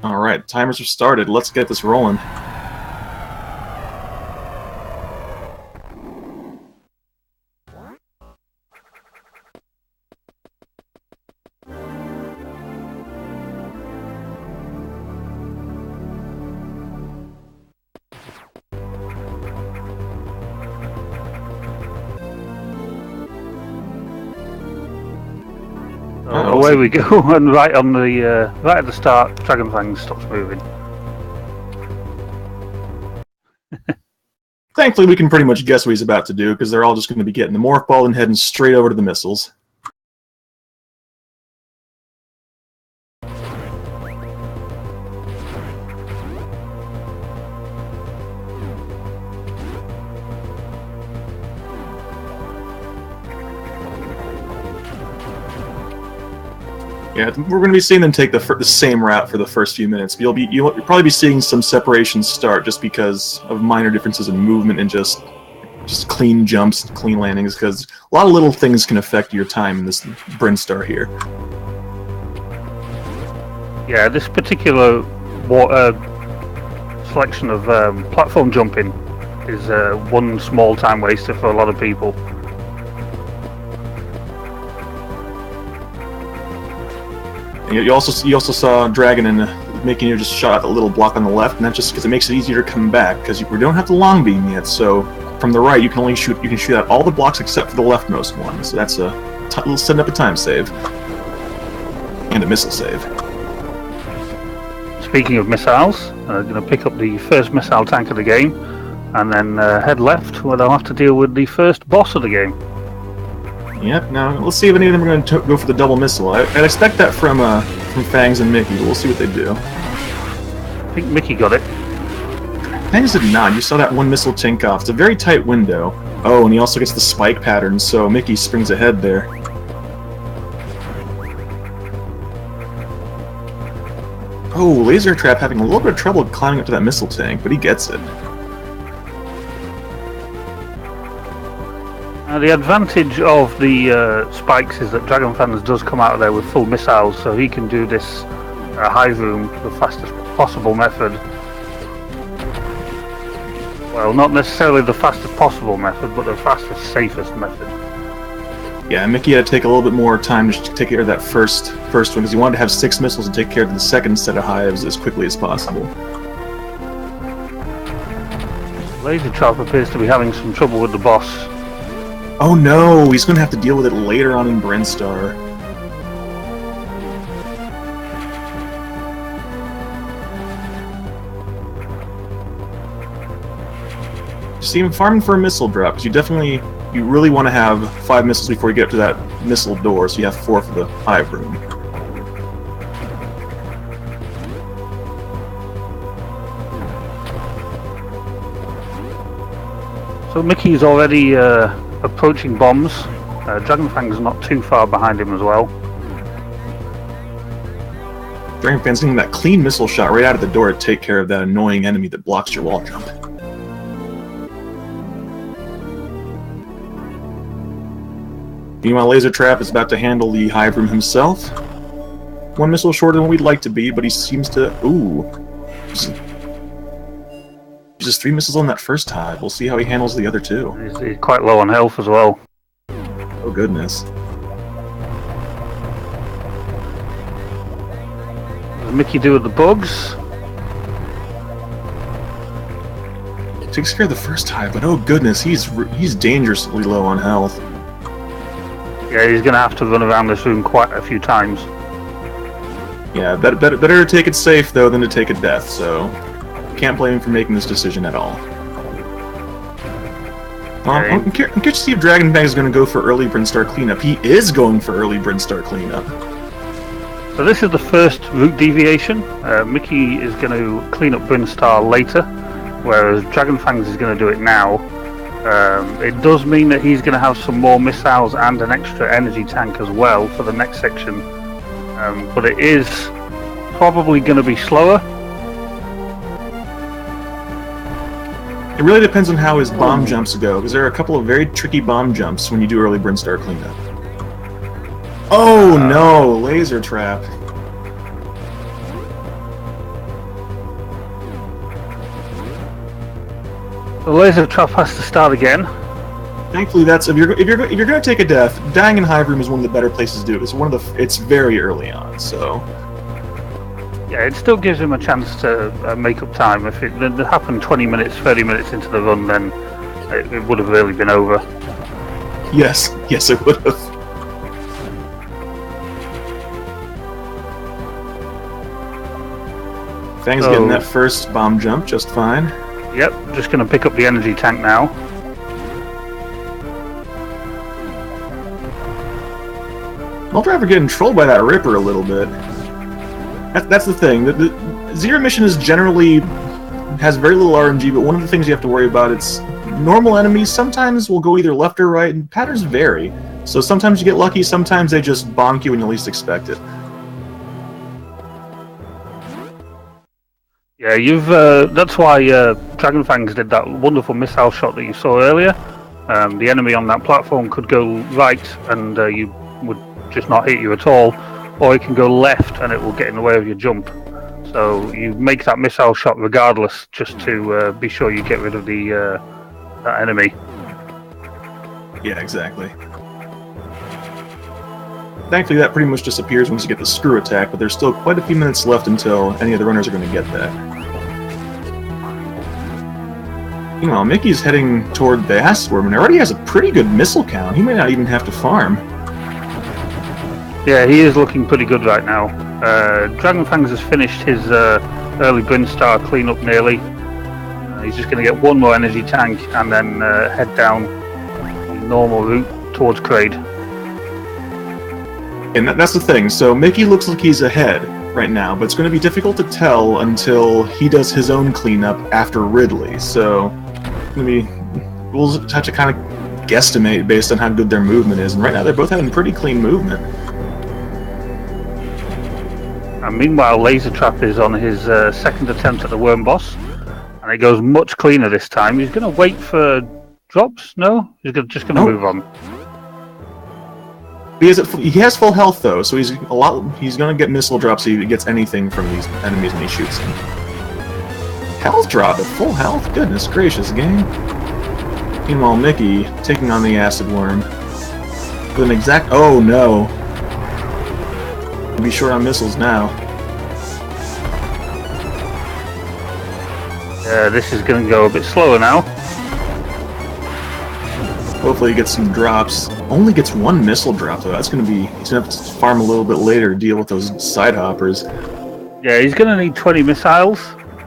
Alright, timers are started. Let's get this rolling. Away we go, and right at the start, Dragonfangs stops moving. Thankfully, we can pretty much guess what he's about to do, because they're all just going to be getting the morph ball and heading straight over to the missiles. Yeah, we're going to be seeing them take the same route for the first few minutes. You'll probably be seeing some separations start just because of minor differences in movement and just clean jumps, clean landings, because a lot of little things can affect your time in this Brinstar here. Yeah, this particular selection of platform jumping is one small time waster for a lot of people. You also saw Dragon and Mickey just shot out the little block on the left, and that's just because it makes it easier to come back, because we don't have the long beam yet, so from the right you can shoot out all the blocks except for the leftmost one, so that's little setting up a time save. And a missile save. Speaking of missiles, I'm going to pick up the first missile tank of the game, and then head left, where they'll have to deal with the first boss of the game. Yep, now let's see if any of them are going to go for the double missile. I'd expect that from Fangs and Mickey, but we'll see what they do. I think Mickey got it. Fangs did not. You saw that one missile tink off. It's a very tight window. Oh, and he also gets the spike pattern, so Mickey springs ahead there. Oh, LaserTrap having a little bit of trouble climbing up to that missile tank, but he gets it. The advantage of the spikes is that Dragonfangs does come out of there with full missiles, so he can do this hive room the fastest possible method. Well, not necessarily the fastest possible method, but the fastest, safest method. Yeah, Mickey had to take a little bit more time to take care of that first one, because he wanted to have 6 missiles and take care of the second set of hives as quickly as possible. LaserTrap appears to be having some trouble with the boss. Oh no, he's going to have to deal with it later on in Brinstar. See him farming for a missile drop, because you really want to have 5 missiles before you get up to that missile door, so you have 4 for the hive room. So Mickey's already approaching bombs. Dragonfang's not too far behind him as well. Dragonfangs getting that clean missile shot right out of the door to take care of that annoying enemy that blocks your wall jump. Meanwhile, LaserTrap is about to handle the hive room himself. 1 missile shorter than we'd like to be, but he seems to... Ooh. Just 3 missiles on that first hive. We'll see how he handles the other 2. He's quite low on health as well. Oh goodness. What does Mickey do with the bugs? Takes care of the first hive, but oh goodness, he's dangerously low on health. Yeah, he's going to have to run around this room quite a few times. Yeah, better to take it safe though than to take a death, so can't blame him for making this decision at all. I'm curious to see if Dragonfangs is going to go for early Brinstar cleanup. He is going for early Brinstar cleanup. So this is the first route deviation. Mickey is going to clean up Brinstar later, whereas Dragonfangs is going to do it now. It does mean that he's going to have some more missiles and an extra energy tank as well for the next section, but it is probably going to be slower. It really depends on how his bomb jumps go, because there are a couple of very tricky bomb jumps when you do early Brinstar cleanup. Oh no, LaserTrap. The laser trap has to start again. Thankfully, that's if you're going to take a death, dying in Hive Room is one of the better places to do it. It's very early on, so Yeah, it still gives him a chance to make up time. If it had happened 20 minutes, 30 minutes into the run, then it would have really been over. yes, it would have. Fang's getting that first bomb jump just fine. Yep, just going to pick up the energy tank now. Nulldriver getting trolled by that Ripper a little bit. That's the thing. The Zero mission is generally has very little RNG, but one of the things you have to worry about it's normal enemies sometimes will go either left or right, and patterns vary. So sometimes you get lucky, sometimes they just bonk you when you least expect it. Yeah, that's why Dragonfangs did that wonderful missile shot that you saw earlier. The enemy on that platform could go right, and you would just not hit you at all, or it can go left, and it will get in the way of your jump. So you make that missile shot regardless, just to be sure you get rid of the that enemy. Yeah, exactly. Thankfully, that pretty much disappears once you get the screw attack, but there's still quite a few minutes left until any of the runners are going to get that. Meanwhile, Mickey's heading toward the acid worm and already has a pretty good missile count. He may not even have to farm. Yeah, he is looking pretty good right now. Dragonfangs has finished his early Brinstar cleanup nearly. He's just going to get one more energy tank and then head down the normal route towards Kraid. And that's the thing. So Mickey looks like he's ahead right now, but it's going to be difficult to tell until he does his own cleanup after Ridley. So we'll have to kind of guesstimate based on how good their movement is. And right now they're both having pretty clean movement. And meanwhile, LaserTrap is on his second attempt at the worm boss, and it goes much cleaner this time. He's going to wait for drops. No, he's just going to move on. He has full health though, so he's going to get missile drops if he gets anything from these enemies when he shoots them. Health drop at full health? Goodness gracious, game. Meanwhile, Mickey taking on the acid worm with an exact. Oh no! He'll be short on missiles now. This is going to go a bit slower now. Hopefully he gets some drops. Only gets one missile drop though. That's going to be... He's going to have to farm a little bit later to deal with those side hoppers. Yeah, he's going to need 20 missiles.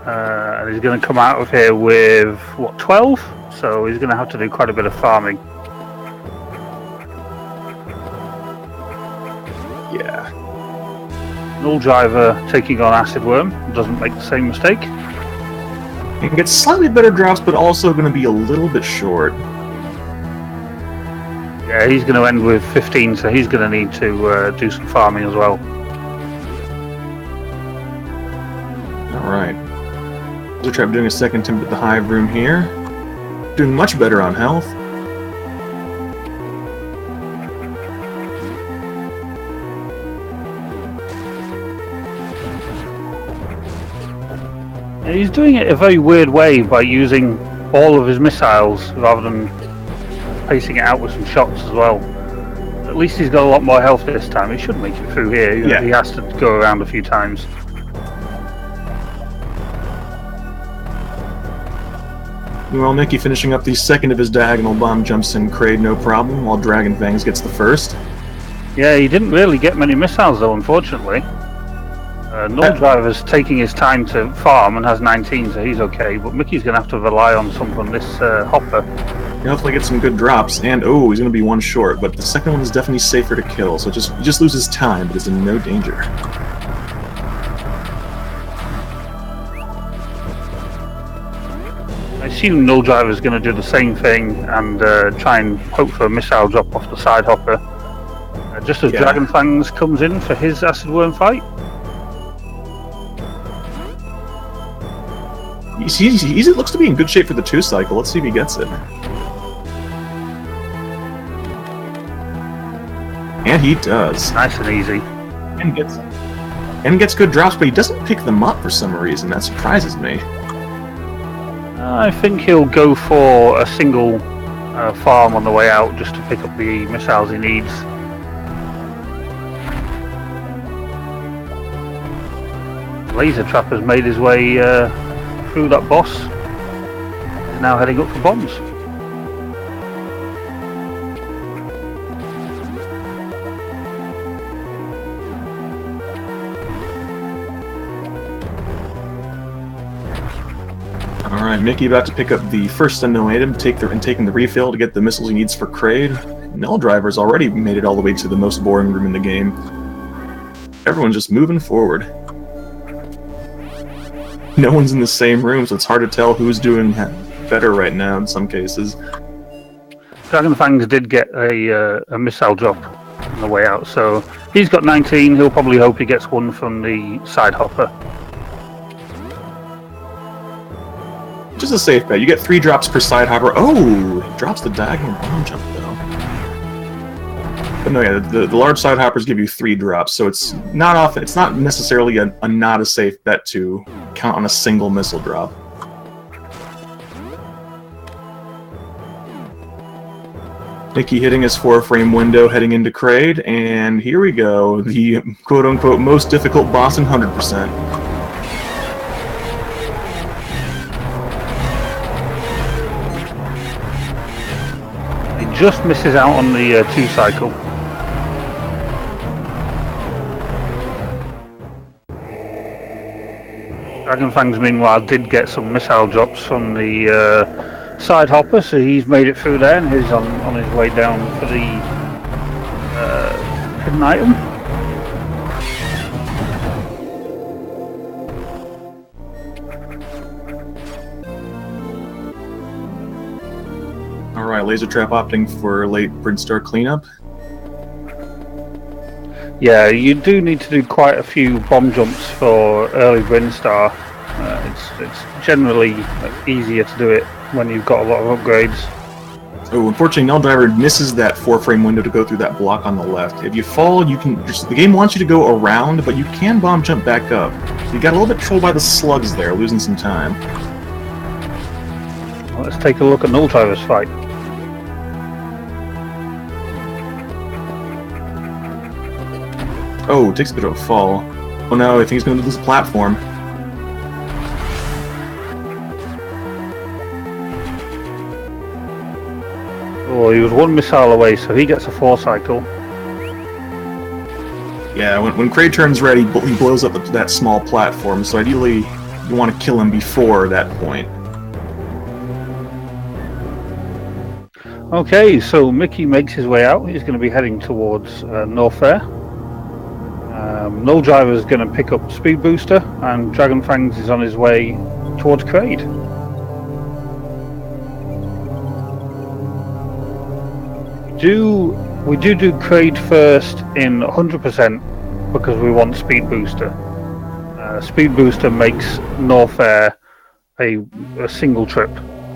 And he's going to come out of here with, what, 12? So he's going to have to do quite a bit of farming. Yeah. Nulldriver taking on Acid Worm doesn't make the same mistake. He can get slightly better drops, but also going to be a little bit short. Yeah, he's going to end with 15, so he's going to need to do some farming as well. Alright. LaserTrap doing a second attempt at the Hive Room here. Doing much better on health. Yeah, he's doing it a very weird way by using all of his missiles rather than pacing it out with some shots as well. At least he's got a lot more health this time. He should make it through here. Yeah. He has to go around a few times. Meanwhile, Mickey finishing up the second of his diagonal bomb jumps in Kraid no problem, while Dragonfangs gets the first. Yeah, he didn't really get many missiles though, unfortunately. Nulldriver's taking his time to farm and has 19, so he's okay, but Mickey's going to have to rely on some from this hopper. He'll hopefully get some good drops, and oh, he's going to be one short, but the second one is definitely safer to kill, so he just loses time, but is in no danger. I assume Nulldriver's going to do the same thing and try and hope for a missile drop off the side hopper. Just as Dragonfangs comes in for his Acid Worm fight. He looks to be in good shape for the 2 cycle. Let's see if he gets it. And he does. Nice and easy. And gets good drops, but he doesn't pick them up for some reason. That surprises me. I think he'll go for a single farm on the way out just to pick up the missiles he needs. LaserTrap has made his way through that boss. He's now heading up for bombs. Alright, Mickey about to pick up the first unknown item, taking the refill to get the missiles he needs for Kraid. Nulldriver's already made it all the way to the most boring room in the game. Everyone's just moving forward. No one's in the same room, so it's hard to tell who's doing better right now in some cases. Dragonfangs did get a missile drop on the way out, so he's got 19. He'll probably hope he gets one from the side hopper. Just a safe bet. You get 3 drops per side hopper. Oh! He drops the diagonal bomb jump, though. But no, yeah, the large side hoppers give you 3 drops, so it's not often. It's not necessarily a not a safe bet to count on a single missile drop. Mickey hitting his 4-frame window, heading into Kraid, and here we go. The quote-unquote most difficult boss in 100%. Just misses out on the 2 cycle. Dragonfangs, meanwhile, did get some missile drops from the side hopper, so he's made it through there and he's on his way down for the hidden item. Alright, LaserTrap opting for late Brinstar cleanup. Yeah, you do need to do quite a few bomb jumps for early Brinstar. It's generally easier to do it when you've got a lot of upgrades. Oh, unfortunately, nulldriver misses that 4-frame window to go through that block on the left. If you fall, you can the game wants you to go around, but you can bomb jump back up. So you got a little bit trolled by the slugs there, losing some time. Well, let's take a look at nulldriver's fight. Oh, takes a bit of a fall. Oh no, I think he's going to lose the platform. Oh, he was 1 missile away, so he gets a 4 cycle. Yeah, when Kraid turns red, he blows up that small platform, so ideally you want to kill him before that point. Okay, so Mickey makes his way out. He's going to be heading towards Norfair. Nulldriver is going to pick up Speed Booster, and Dragonfangs is on his way towards Kraid. We do Kraid first in 100% because we want Speed Booster. Speed Booster makes Norfair a single trip,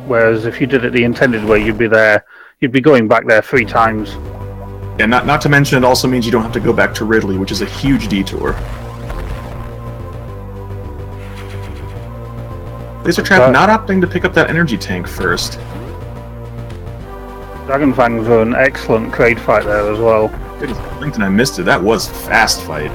whereas if you did it the intended way, you'd be going back there 3 times. Yeah, not to mention it also means you don't have to go back to Ridley, which is a huge detour. LaserTrap not opting to pick up that energy tank first. Dragonfangs were an excellent Kraid fight there as well. Goodness, Lincoln, I missed it. That was a fast fight.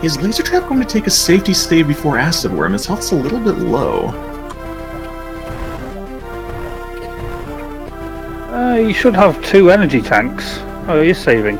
Is LaserTrap going to take a safety stave before Acid Worm? His health's a little bit low. You should have 2 energy tanks. Oh, he's saving.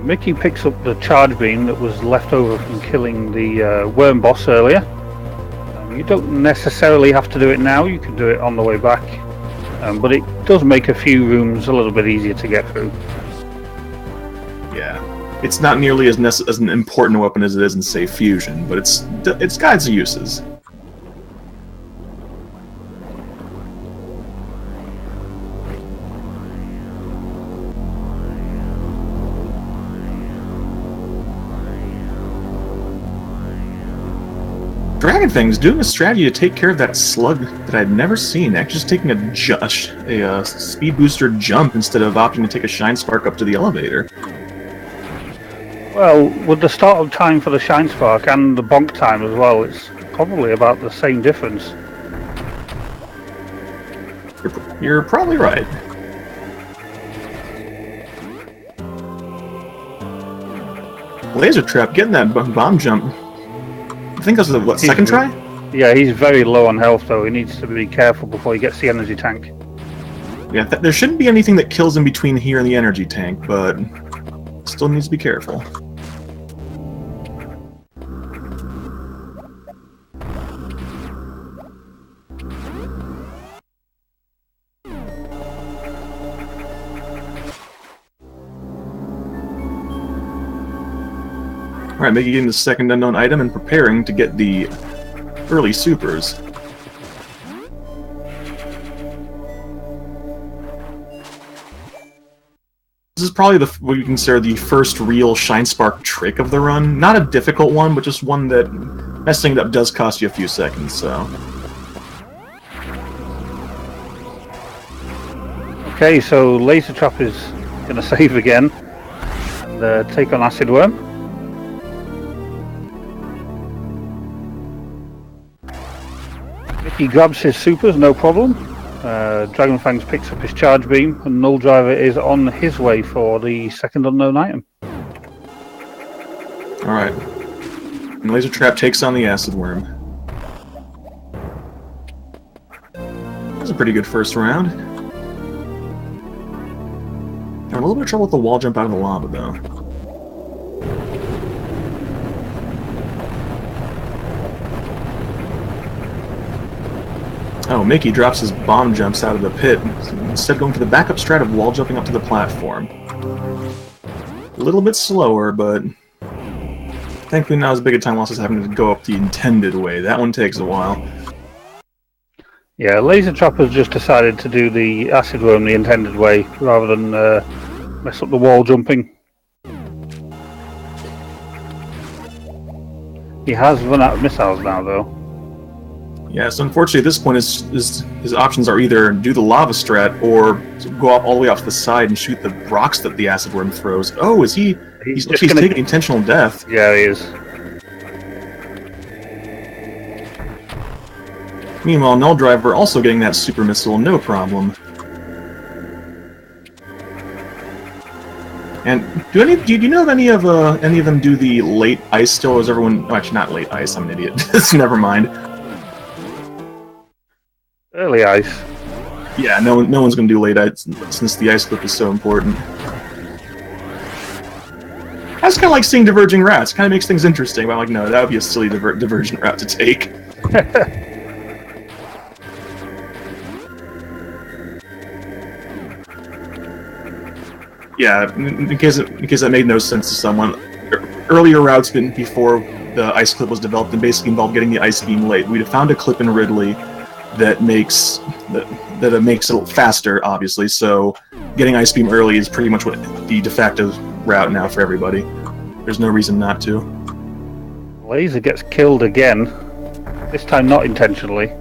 Mickey picks up the charge beam that was left over from killing the worm boss earlier. You don't necessarily have to do it now, you can do it on the way back, but it does make a few rooms a little bit easier to get through. Yeah, it's not nearly as an important weapon as it is in, say, Fusion, but it's got its uses. Dragonfangs doing a strategy to take care of that slug that I'd never seen. Actually, just taking a speed booster jump instead of opting to take a Shine Spark up to the elevator. Well, with the start-up time for the Shine Spark and the bonk time as well, it's probably about the same difference. You're probably right. LaserTrap getting that bomb jump. I think that was the what, second try? Yeah, he's very low on health though. He needs to be careful before he gets the energy tank. Yeah, there shouldn't be anything that kills him between here and the energy tank, but still needs to be careful. Alright, Mickey getting the second unknown item and preparing to get the early supers. This is probably what you consider the first real Shine Spark trick of the run. Not a difficult one, but just one that messing it up does cost you a few seconds, so... Okay, so LaserTrap is going to save again and take on Acid Worm. He grabs his supers, no problem. Dragonfangs picks up his charge beam, and nulldriver is on his way for the second unknown item. Alright. And LaserTrap takes on the Acid Worm. That was a pretty good first round. Having a little bit of trouble with the wall jump out of the lava, though. Oh, Mickey drops his bomb jumps out of the pit, instead going for the backup strat of wall jumping up to the platform. A little bit slower, but thankfully not as big a time loss as having to go up the intended way. That one takes a while. Yeah, LaserTrap has just decided to do the Acid Worm the intended way, rather than mess up the wall jumping. He has run out of missiles now, though. Yes, unfortunately at this point his options are either do the lava strat or go up all the way off to the side and shoot the rocks that the Acid Worm throws. Oh, is he? He's taking intentional death. Yeah, he is. Meanwhile, nulldriver also getting that super missile, no problem. And do you know if any of them do the late ice still? Or is everyone? Oh, actually, not late ice. I'm an idiot. Never mind. Early ice. Yeah, no one's gonna do late ice since the ice clip is so important. That's kind of like seeing diverging routes. Kind of makes things interesting. But I'm like, no, that would be a silly divergent route to take. Yeah, in case that made no sense to someone, earlier routes before the ice clip was developed and basically involved getting the ice beam late. We'd have found a clip in Ridley that makes it faster, obviously. So getting ice beam early is pretty much what the de facto route now for everybody. There's no reason not to. Laser gets killed again. This time not intentionally.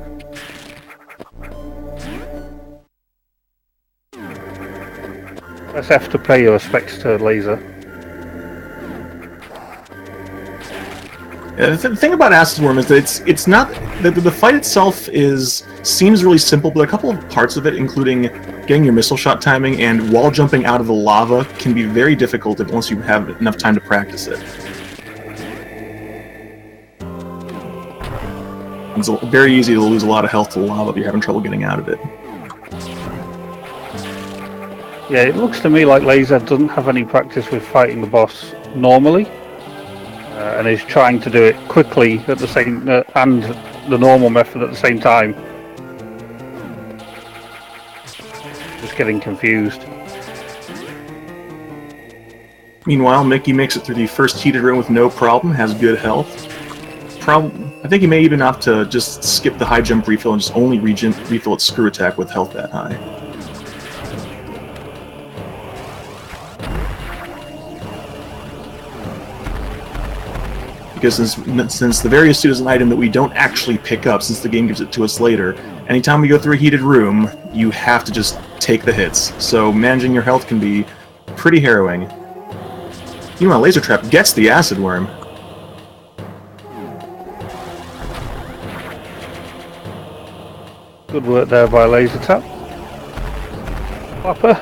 Let's have to pay your respects to Laser. Yeah, the thing about Acid Worm is that it's not the fight itself seems really simple, but a couple of parts of it, including getting your missile shot timing and wall jumping out of the lava, can be very difficult unless you have enough time to practice it. It's very easy to lose a lot of health to the lava if you're having trouble getting out of it. Yeah, it looks to me like Laser doesn't have any practice with fighting the boss normally. And is trying to do it quickly at the same and the normal method at the same time. Just getting confused. Meanwhile, Mickey makes it through the first heated room with no problem, has good health. I think he may even opt to just skip the high jump refill and just only refill its screw attack with health that high. because since the various suit is an item that we don't actually pick up since the game gives it to us later, anytime we go through a heated room, you have to just take the hits. So managing your health can be pretty harrowing. Meanwhile, LaserTrap gets the acid worm. Good work there by LaserTrap. Flapper.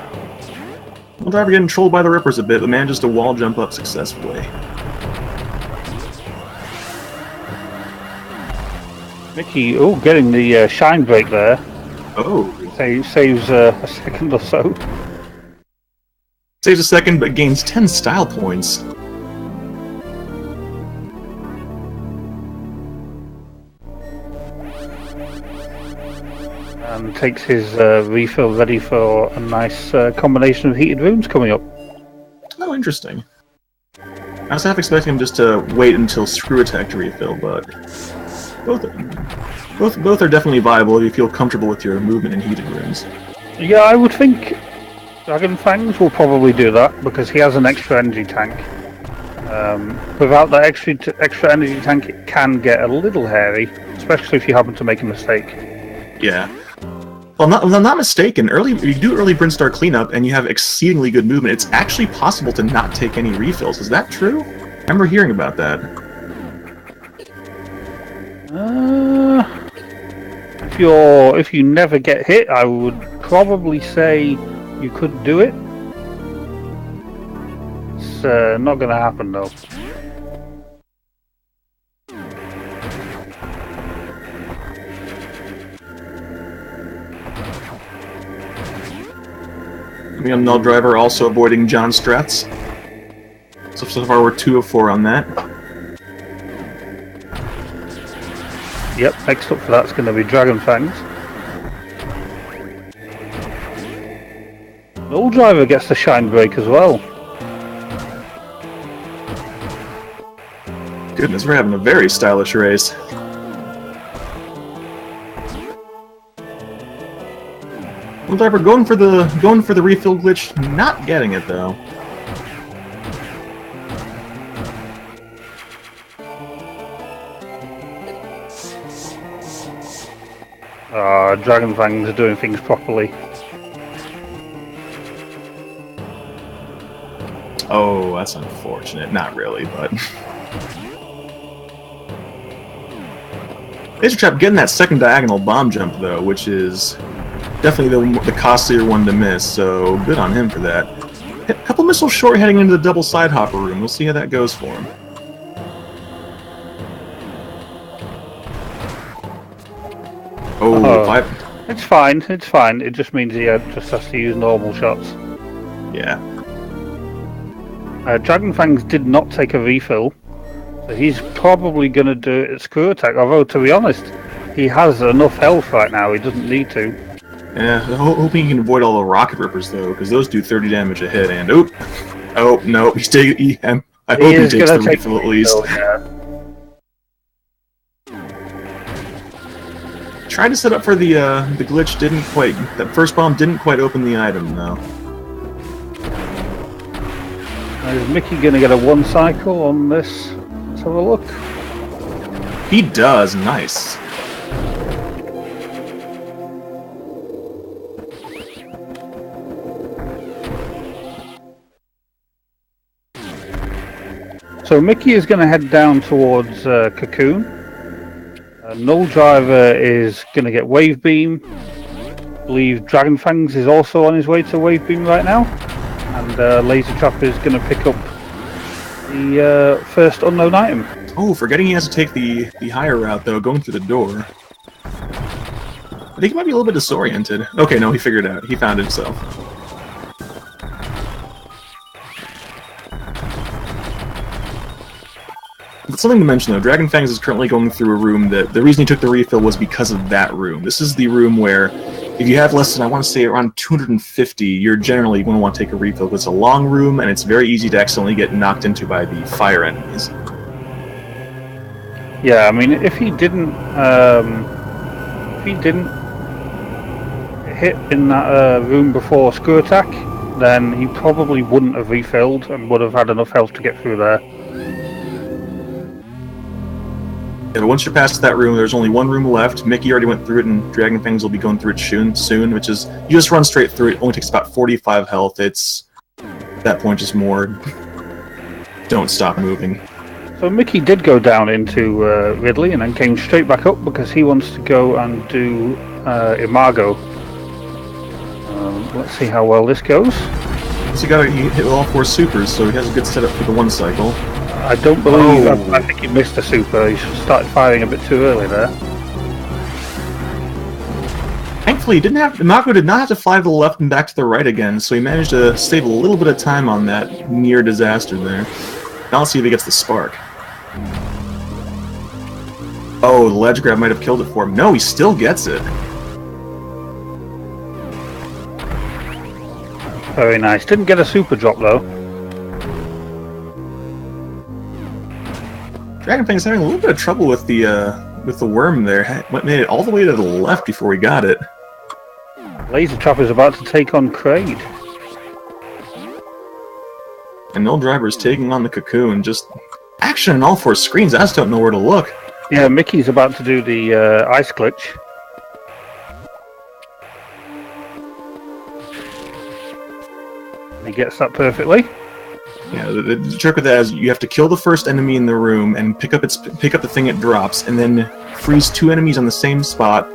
Nulldriver getting trolled by the Rippers a bit, but manages to wall jump up successfully. Mickey, getting the shine break there. Oh. Saves a second or so. Saves a second, but gains 10 style points. And takes his refill ready for a nice combination of heated rooms coming up. Oh, interesting. I was half expecting him just to wait until Screw Attack to refill, but both are definitely viable if you feel comfortable with your movement in heated rooms. Yeah, I would think Dragonfangs will probably do that because he has an extra energy tank. Without that extra energy tank, it can get a little hairy, especially if you happen to make a mistake. Yeah. Well, if I'm not mistaken, if you do early Brinstar cleanup and you have exceedingly good movement, it's actually possible to not take any refills. Is that true? I remember hearing about that. If you never get hit, I would probably say you could do it. It's not going to happen though. Me on nulldriver also avoiding John strats. So far we're 2 of 4 on that. Yep, next up for that's going to be Dragonfangs. Nulldriver gets the shine break as well. Goodness, we're having a very stylish race. Nulldriver going for the refill glitch, not getting it though. Dragonfangs are doing things properly. Oh, that's unfortunate. Not really, but... LaserTrap getting that second diagonal bomb jump, though, which is definitely the costlier one to miss, so good on him for that. A couple missiles short heading into the double side hopper room. We'll see how that goes for him. It's fine, it's fine. It just means he just has to use normal shots. Yeah. Dragonfangs did not take a refill, so he's probably going to do it at Screw Attack, although to be honest, he has enough health right now, he doesn't need to. Yeah, hoping he can avoid all the rocket rippers though, because those do 30 damage a hit, and oh no, he's taking I hope he takes the refill at least. Yeah. Tried to set up for the glitch, didn't quite. That first bomb didn't quite open the item though. Is Mickey going to get a one cycle on this? Let's have a look. He does, nice. So Mickey is going to head down towards Cocoon. Nulldriver is going to get Wave Beam. I believe Dragonfangs is also on his way to Wave Beam right now. And LaserTrap is going to pick up the first unknown item. Oh, forgetting he has to take the higher route though, going through the door. I think he might be a little bit disoriented. Okay, no, he figured it out. He found it himself. But something to mention though, Dragonfangs is currently going through a room that the reason he took the refill was because of that room. This is the room where if you have less than, I want to say, around 250, you're generally going to want to take a refill. It's a long room and it's very easy to accidentally get knocked into by the fire enemies. Yeah, I mean, if he didn't hit in that room before Screw Attack, then he probably wouldn't have refilled and would have had enough health to get through there. Yeah, but once you're past that room, there's only one room left. Mickey already went through it, and Dragonfangs will be going through it soon, which is, you just run straight through it. It only takes about 45 health. It's, at that point, just more, don't stop moving. So Mickey did go down into Ridley and then came straight back up because he wants to go and do Imago. Let's see how well this goes. So you hit all 4 supers, so he has a good setup for the 1 cycle. I don't believe. I think he missed a super. He started firing a bit too early there. Thankfully, Imago did not have to fly to the left and back to the right again, so he managed to save a little bit of time on that near disaster there. Now let's see if he gets the spark. Oh, the ledge grab might have killed it for him. No, he still gets it. Very nice. Didn't get a super drop though. Dragonfang's having a little bit of trouble with the worm there. Made it all the way to the left before we got it. LaserTrap is about to take on Kraid. And nulldriver's taking on the cocoon. Just action on all 4 screens. I just don't know where to look. Yeah, Mickey's about to do the ice glitch. He gets that perfectly. Yeah, the trick with that is you have to kill the first enemy in the room and pick up the thing it drops, and then freeze 2 enemies on the same spot,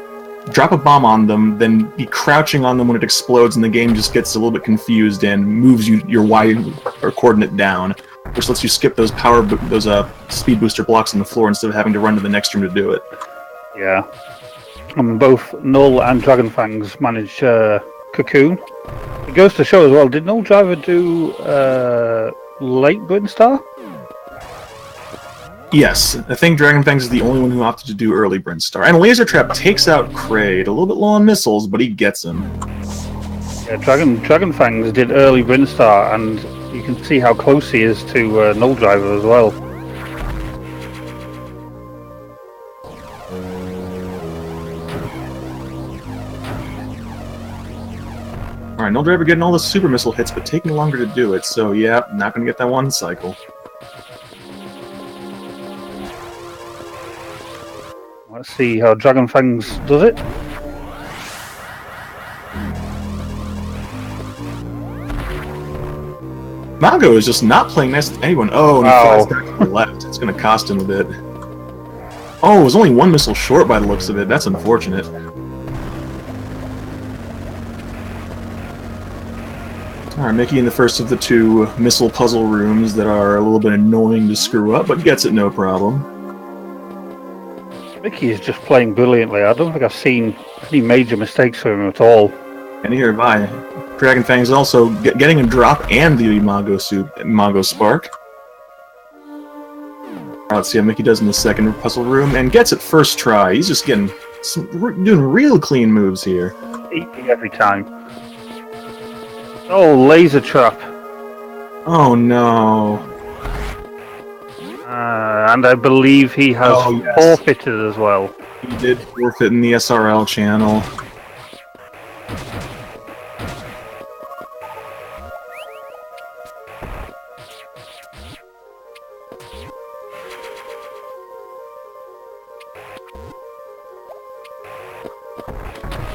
drop a bomb on them, then be crouching on them when it explodes, and the game just gets a little bit confused and moves your Y or coordinate down, which lets you skip those speed booster blocks on the floor instead of having to run to the next room to do it. Yeah. And both Null and Dragonfangs manage Cocoon. It goes to show as well, did nulldriver do late Brinstar? Yes, I think Dragonfangs is the only one who opted to do early Brinstar. And LaserTrap takes out Kraid, a little bit low on missiles, but he gets him. Yeah, Dragonfangs did early Brinstar, and you can see how close he is to nulldriver as well. Alright, nulldriver getting all the super missile hits, but taking longer to do it, so yeah, not gonna get that 1 cycle. Let's see how Dragonfangs does it. Mago is just not playing nice with anyone. Oh, and he flies back to the left. It's gonna cost him a bit. Oh, it was only 1 missile short by the looks of it. That's unfortunate. Alright, Mickey in the first of the 2 missile puzzle rooms that are a little bit annoying to screw up, but gets it no problem. Mickey is just playing brilliantly. I don't think I've seen any major mistakes from him at all. And here, by Dragonfangs also getting a drop and the Imago Spark. Let's see how Mickey does in the second puzzle room, and gets it first try. He's just doing real clean moves here. Eating every time. Oh, LaserTrap. Oh no. And I believe he has forfeited as well. He did forfeit in the SRL channel.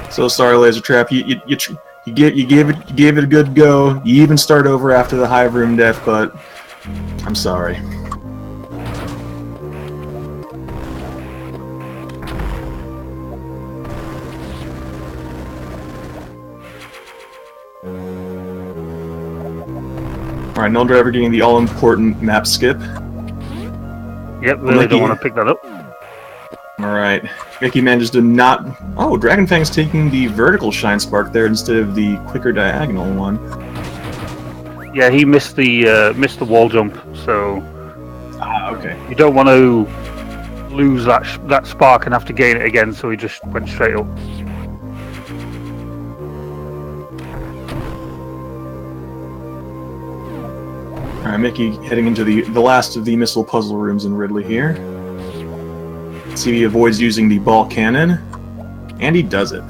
So sorry, LaserTrap. You gave it a good go. You even start over after the hive room death, but I'm sorry. Alright, nulldriver getting the all-important map skip. Yep, really don't want to pick that up. Alright, Mickey manages to not... Oh, Dragonfang's taking the vertical shine spark there instead of the quicker diagonal one. Yeah, he missed the wall jump, so... okay. You don't want to lose that spark and have to gain it again, so he just went straight up. Alright, Mickey heading into the last of the missile puzzle rooms in Ridley here. See if he avoids using the ball cannon, and he does it.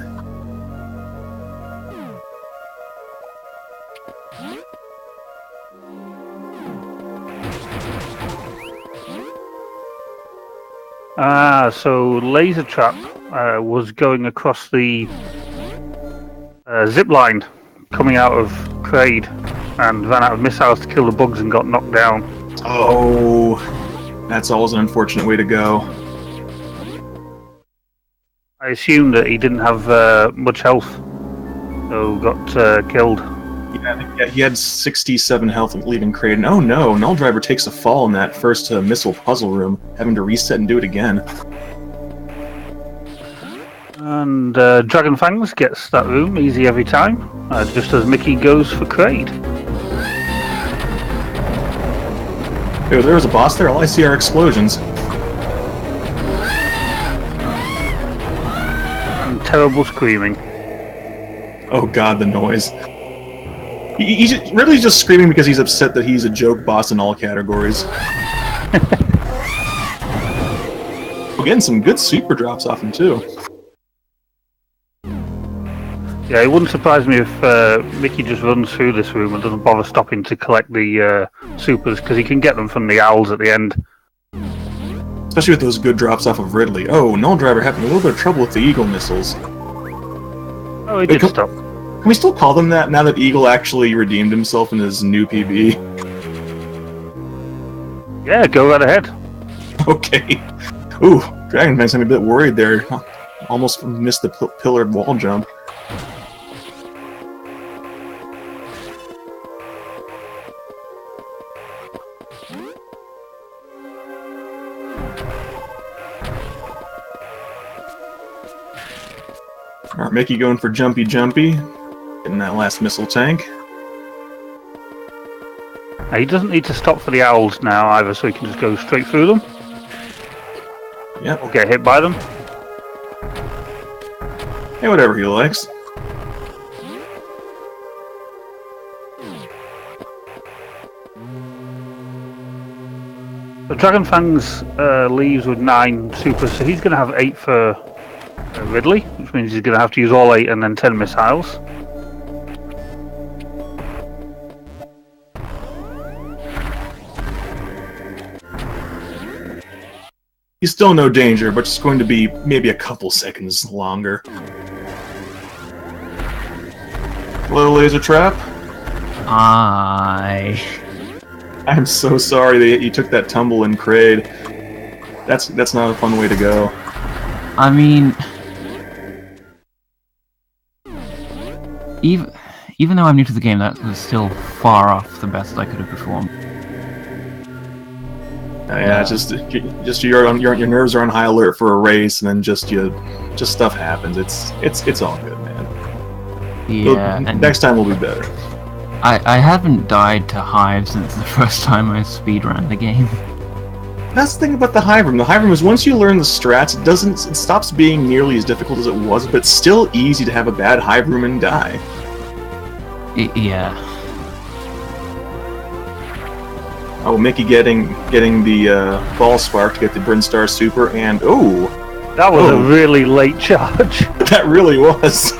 So LaserTrap was going across the zip line coming out of Kraid and ran out of missiles to kill the bugs and got knocked down. Oh, that's always an unfortunate way to go. I assumed that he didn't have much health, so got killed. Yeah, I think he had 67 health leaving Kraid. And oh no, nulldriver takes a fall in that first missile puzzle room, having to reset and do it again. And Dragonfangs gets that room easy every time, just as Mickey goes for Kraid. Oh, there was a boss there. All I see are explosions. And terrible screaming. Oh god, the noise. He's really just screaming because he's upset that he's a joke boss in all categories. We're getting some good super drops off him too. Yeah, it wouldn't surprise me if Mickey just runs through this room and doesn't bother stopping to collect the supers, because he can get them from the owls at the end. Especially with those good drops off of Ridley. Oh, nulldriver having a little bit of trouble with the Eagle missiles. Oh, he did stop. Can we still call them that now that Eagle actually redeemed himself in his new PB? Yeah, go right ahead. Okay. Ooh, Dragonfangs, I'm a bit worried there. Almost missed the pillared wall jump. Alright, Mickey going for jumpy. Getting that last missile tank. He doesn't need to stop for the owls now either, so he can just go straight through them. Yep. Or get hit by them. Hey, whatever he likes. The Dragonfangs leaves with 9 supers, so he's going to have 8 for Ridley, which means he's going to have to use all 8 and then 10 missiles. He's still no danger, but it's going to be maybe a couple seconds longer. Hello, LaserTrap. I'm so sorry that you took that tumble in Kraid. That's not a fun way to go. I mean, even though I'm new to the game, that was still far off the best I could have performed. Yeah, just your nerves are on high alert for a race, and then just stuff happens. It's all good, man. Yeah, and next time will be better. I haven't died to Hive since the first time I speedran the game. That's the thing about the Hive Room. The Hive Room is once you learn the strats, it stops being nearly as difficult as it was, but it's still easy to have a bad Hive Room and die. Yeah. Oh, Mickey getting the ball spark to get the Brinstar Super, and oh! That was a really late charge. That really was.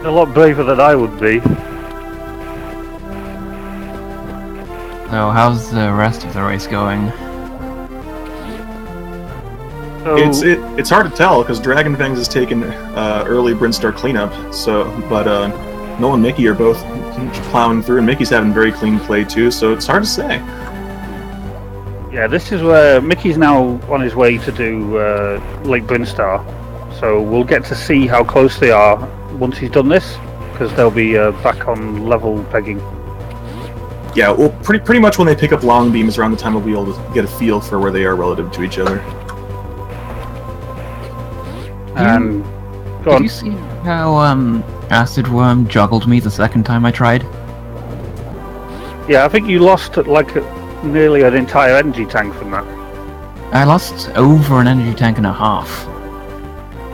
A lot braver than I would be. So, how's the rest of the race going? So, it's hard to tell because Dragonfangs has taken early Brinstar cleanup. So, but Noel and Mickey are both plowing through, and Mickey's having very clean play too. So it's hard to say. Yeah, this is where Mickey's now on his way to do Lake Brinstar. So we'll get to see how close they are once he's done this, because they'll be back on level pegging. Yeah, well, pretty much when they pick up long beams around the time we'll be able to get a feel for where they are relative to each other. And did you see how Acid Worm juggled me the second time I tried? Yeah, I think you lost like nearly an entire energy tank from that. I lost over an energy tank and a half.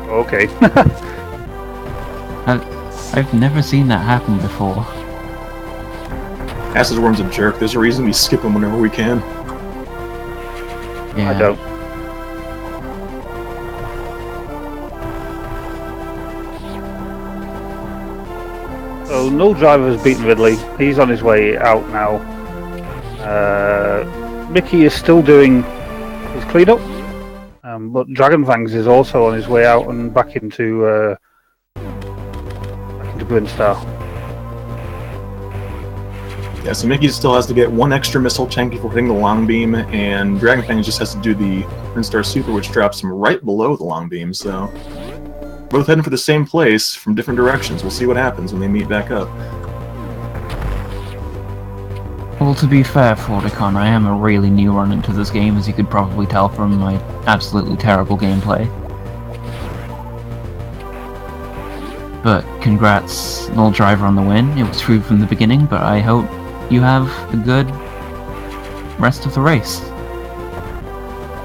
Okay. I've never seen that happen before. Acid Worm's a jerk. There's a reason we skip him whenever we can. Yeah. I don't. So nulldriver has beaten Ridley. He's on his way out now. Mickey is still doing cleaned up. But Dragonfangs is also on his way out and back into Brinstar. Yeah, so Mickey still has to get one extra missile tank before hitting the long beam, and Dragonfangs just has to do the Brinstar Super, which drops him right below the long beam, so... both heading for the same place from different directions. We'll see what happens when they meet back up. Well, to be fair, Forticon, I am a really new run into this game, as you could probably tell from my absolutely terrible gameplay. But congrats, nulldriver, on the win. It was true from the beginning, but I hope you have a good rest of the race.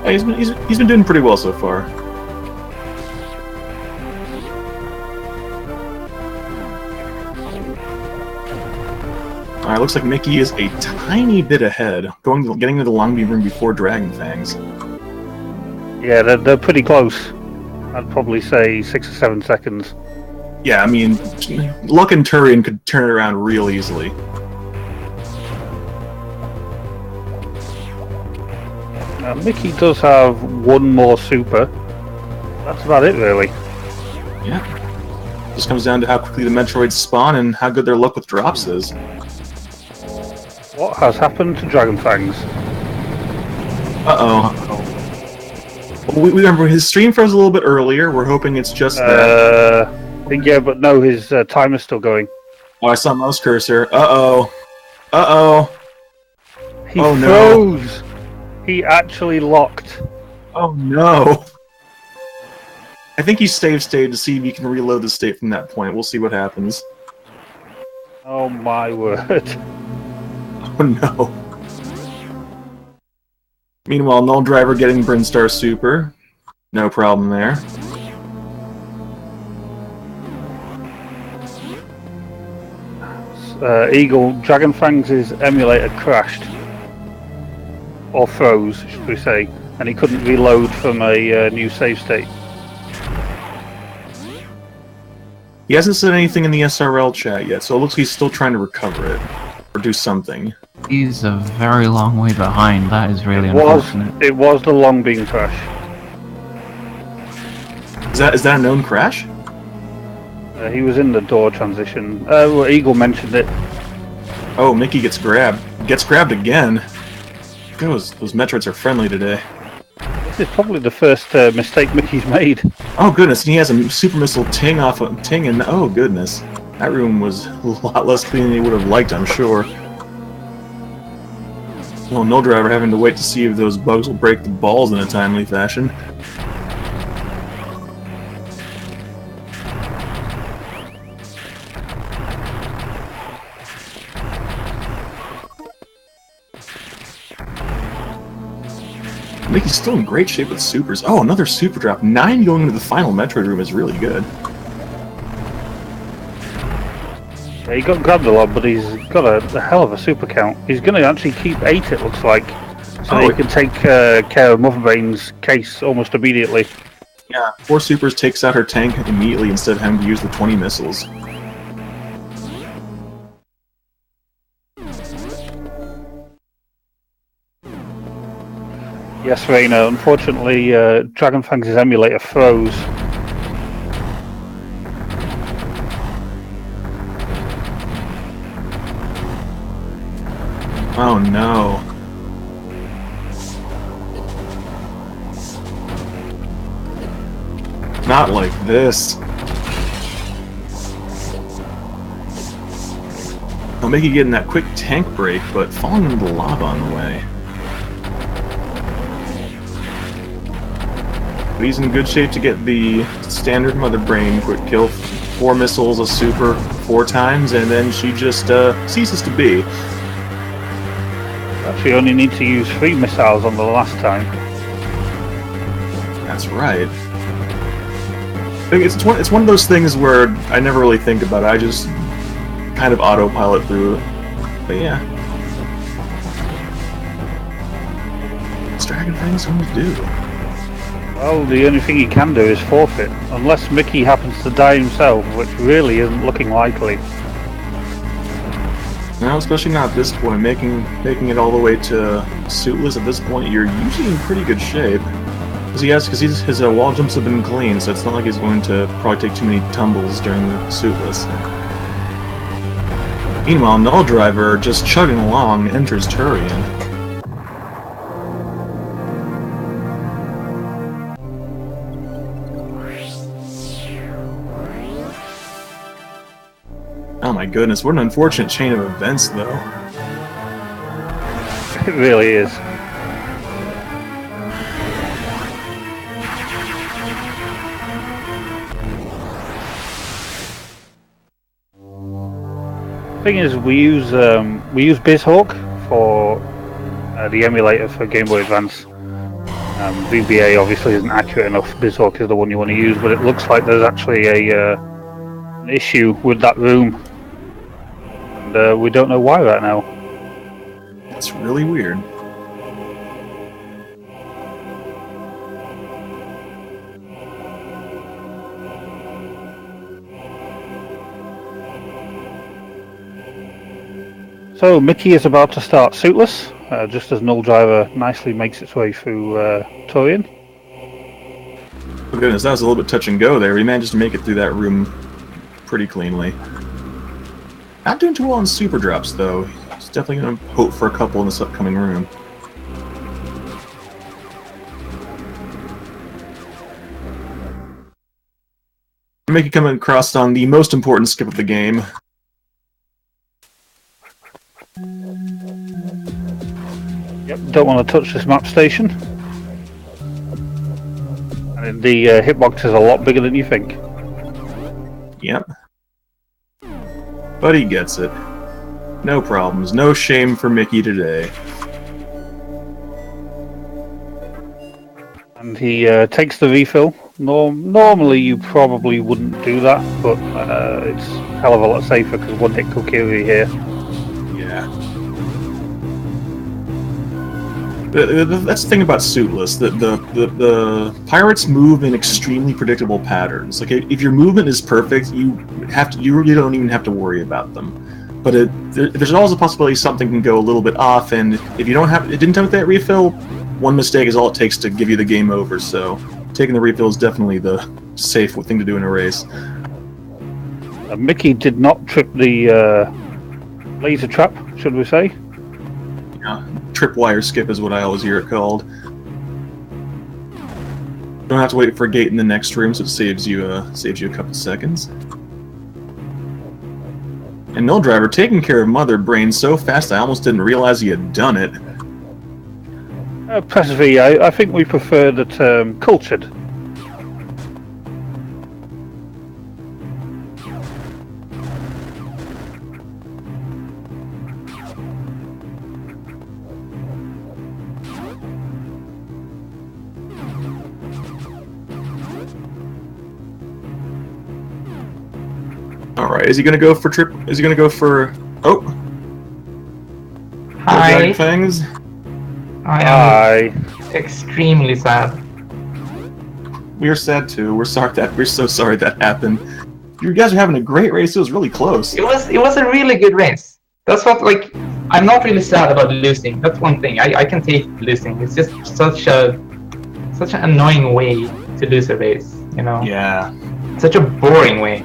Yeah, he's been doing pretty well so far. Alright, looks like Mickey is a tiny bit ahead, getting to the long beam room before Dragonfangs. Yeah, they're pretty close. I'd probably say 6 or 7 seconds. Yeah, I mean, Luck and Turian could turn it around real easily. Mickey does have one more super. That's about it, really. Yeah. Just comes down to how quickly the Metroids spawn and how good their luck with drops is. What has happened to Dragonfangs? Uh-oh. We remember his stream froze a little bit earlier. We're hoping it's just that. Yeah, but no, his timer's still going. Oh, I saw mouse cursor. Uh-oh. Uh-oh. He froze. No. He actually locked. Oh, no. I think he saved state to see if he can reload the state from that point. We'll see what happens. Oh, my word. Oh, no. Meanwhile, nulldriver getting Brinstar Super. No problem there. Eagle, Dragonfangs' emulator crashed. Or froze, should we say. And he couldn't reload from a new save state. He hasn't said anything in the SRL chat yet, so it looks like he's still trying to recover it. Or do something. He's a very long way behind. That is really unfortunate. It was the long beam crash. Is that a known crash? He was in the door transition. Well, Eagle mentioned it. Oh, Mickey gets grabbed. Gets grabbed again. Those Metroids are friendly today. This is probably the first mistake Mickey's made. Oh goodness, and he has a super missile ting off of ting, and oh goodness. That room was a lot less clean than he would have liked, I'm sure. Well, nulldriver having to wait to see if those bugs will break the balls in a timely fashion. Mickey's still in great shape with supers. Oh, another super drop. 9 going into the final Metroid room is really good. Yeah, he got grabbed a lot, but he's got a hell of a super count. He's going to actually keep 8, it looks like, so he can take care of Motherbane's case almost immediately. Yeah, 4 supers takes out her tank immediately instead of having to use the 20 missiles. Yes, Raina, unfortunately, Dragonfangs' emulator froze. Oh no. Not like this. I'll make you getting that quick tank break, but falling into the lava on the way. But he's in good shape to get the standard Mother Brain quick kill. 4 missiles, a super 4 times, and then she just ceases to be. Actually, only need to use 3 missiles on the last time. That's right. It's one of those things where I never really think about it. I just kind of autopilot through it. But yeah. What's Dragonfangs going to do? Well, the only thing he can do is forfeit, unless Mickey happens to die himself, which really isn't looking likely. No, especially not at this point. Making it all the way to suitless at this point, you're usually in pretty good shape. Because his wall jumps have been clean, so it's not like he's going to probably take too many tumbles during the suitless. Meanwhile, nulldriver, just chugging along, enters Turian. Oh my goodness, what an unfortunate chain of events, though. It really is. Thing is, we use BizHawk for the emulator for Game Boy Advance. VBA obviously isn't accurate enough. BizHawk is the one you want to use, but it looks like there's actually an issue with that room, and we don't know why right now. It's really weird. So Mickey is about to start suitless, just as nulldriver nicely makes its way through Turian. Oh goodness, that was a little bit touch and go there. He managed to make it through that room pretty cleanly. Not doing too well on super drops, though. He's definitely going to hope for a couple in this upcoming room. Mickey coming across on the most important skip of the game. Yep, don't want to touch this map station. And the hitbox is a lot bigger than you think. Yep. But he gets it. No problems, no shame for Mickey today. And he takes the refill. Normally you probably wouldn't do that, but it's a hell of a lot safer because one hit could kill you here. Yeah. That's the thing about suitless. The pirates move in extremely predictable patterns. Like if your movement is perfect, you really don't even have to worry about them. But there's always a possibility something can go a little bit off, and if you didn't have that refill, one mistake is all it takes to give you the game over. So taking the refill is definitely the safe thing to do in a race. Mickey did not trip the LaserTrap, should we say? Yeah. Tripwire skip is what I always hear it called. Don't have to wait for a gate in the next room, so it saves you a couple seconds. And nulldriver taking care of Mother Brain so fast I almost didn't realize he had done it. Press V. I think we prefer the term cultured. Alright, is he gonna go for Is he gonna go for... Oh! Hi. Dragonfangs? I am extremely sad. We're sad too. We're so sorry that happened. You guys are having a great race. It was really close. It was a really good race. That's what, like, I'm not really sad about losing. That's one thing. I can take losing. It's just such an annoying way to lose a race, you know? Yeah. Such a boring way.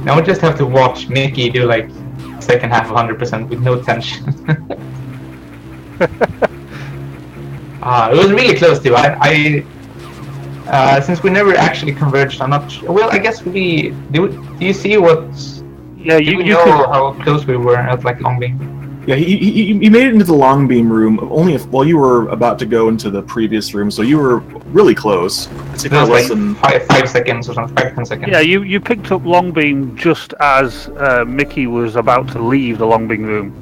Now we just have to watch Mickey do like second half 100% with no tension. It was really close too. Since we never actually converged, I'm not sure. Well, I guess we do. Do you see what? Yeah, you know could... how close we were at like long beam. Yeah, he made it into the long beam room while you were about to go into the previous room, so you were really close. I'd say It was less like than 5 seconds or something, 5-10 seconds. Yeah, you picked up long beam just as Mickey was about to leave the long beam room.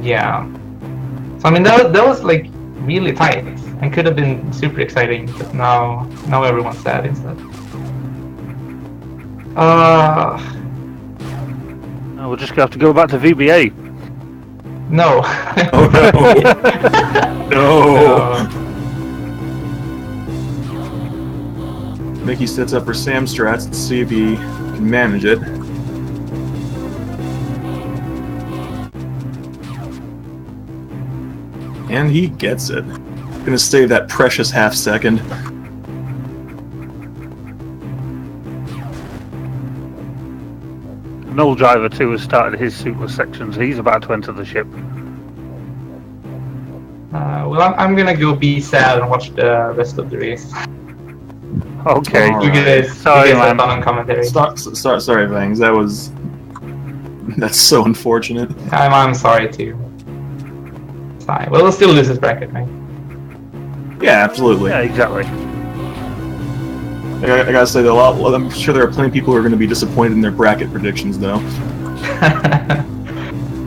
Yeah. So I mean that was like really tight and could have been super exciting, but now everyone's sad instead. We're just gonna have to go back to VBA. No. Oh no! No. Mickey sets up for Sam strats to see if he can manage it. And he gets it. Gonna save that precious half second. Nulldriver too has started his suitless sections. He's about to enter the ship. Well, I'm gonna go be sad and watch the rest of the race. Okay. All You guys, Sorry, have man. fun on commentary. Sorry, Vangs. That's so unfortunate. I'm sorry too. Fine. Well, we'll still lose this bracket, right? Yeah, absolutely. Yeah, exactly. I gotta say, though, I'm sure there are plenty of people who are going to be disappointed in their bracket predictions, though.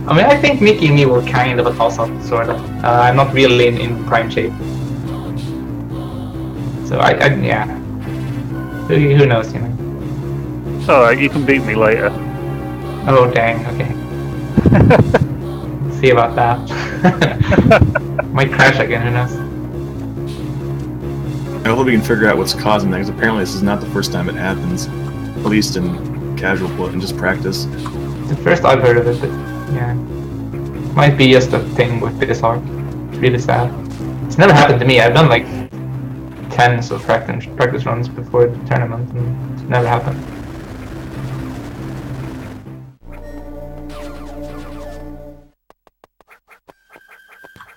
I mean, I think MickeyGnou were kind of a toss-up, sort of. I'm not really in prime shape. So, yeah. Who knows, you know? It's alright, you can beat me later. Oh, dang, okay. See about that. Might crash again, who knows? I hope we can figure out what's causing that, because apparently this is not the first time it happens. At least in casual play and just practice. It's the first I've heard of it, but yeah. Might be just a thing with this arc. It's really sad. It's never happened to me. I've done like tens of practice runs before the tournament, and it's never happened.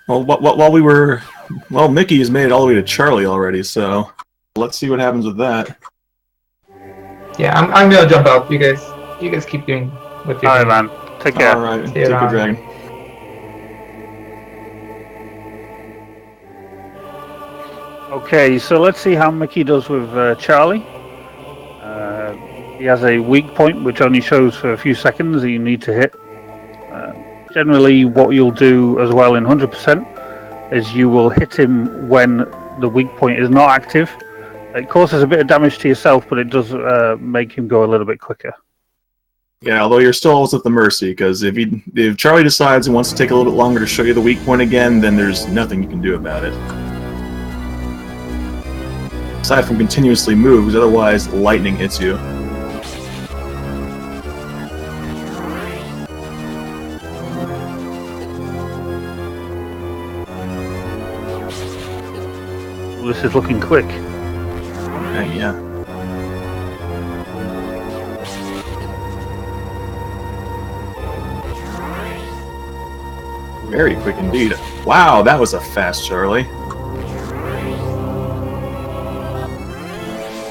Well, Mickey has made it all the way to Charlie already, so let's see what happens with that. Yeah, I'm gonna jump out. You guys keep doing what you're Alright, doing. man. Take care. Alright, See take you your around. dragon. Okay, so let's see how Mickey does with Charlie. He has a weak point which only shows for a few seconds that you need to hit. Generally, what you'll do as well in 100% is you will hit him when the weak point is not active. It causes a bit of damage to yourself, but it does make him go a little bit quicker. Yeah, although you're still always at the mercy, because if Charlie decides he wants to take a little bit longer to show you the weak point again, then there's nothing you can do about it. Aside from continuously move, because otherwise lightning hits you. This is looking quick. Yeah. Very quick indeed. Wow, that was a fast Charlie.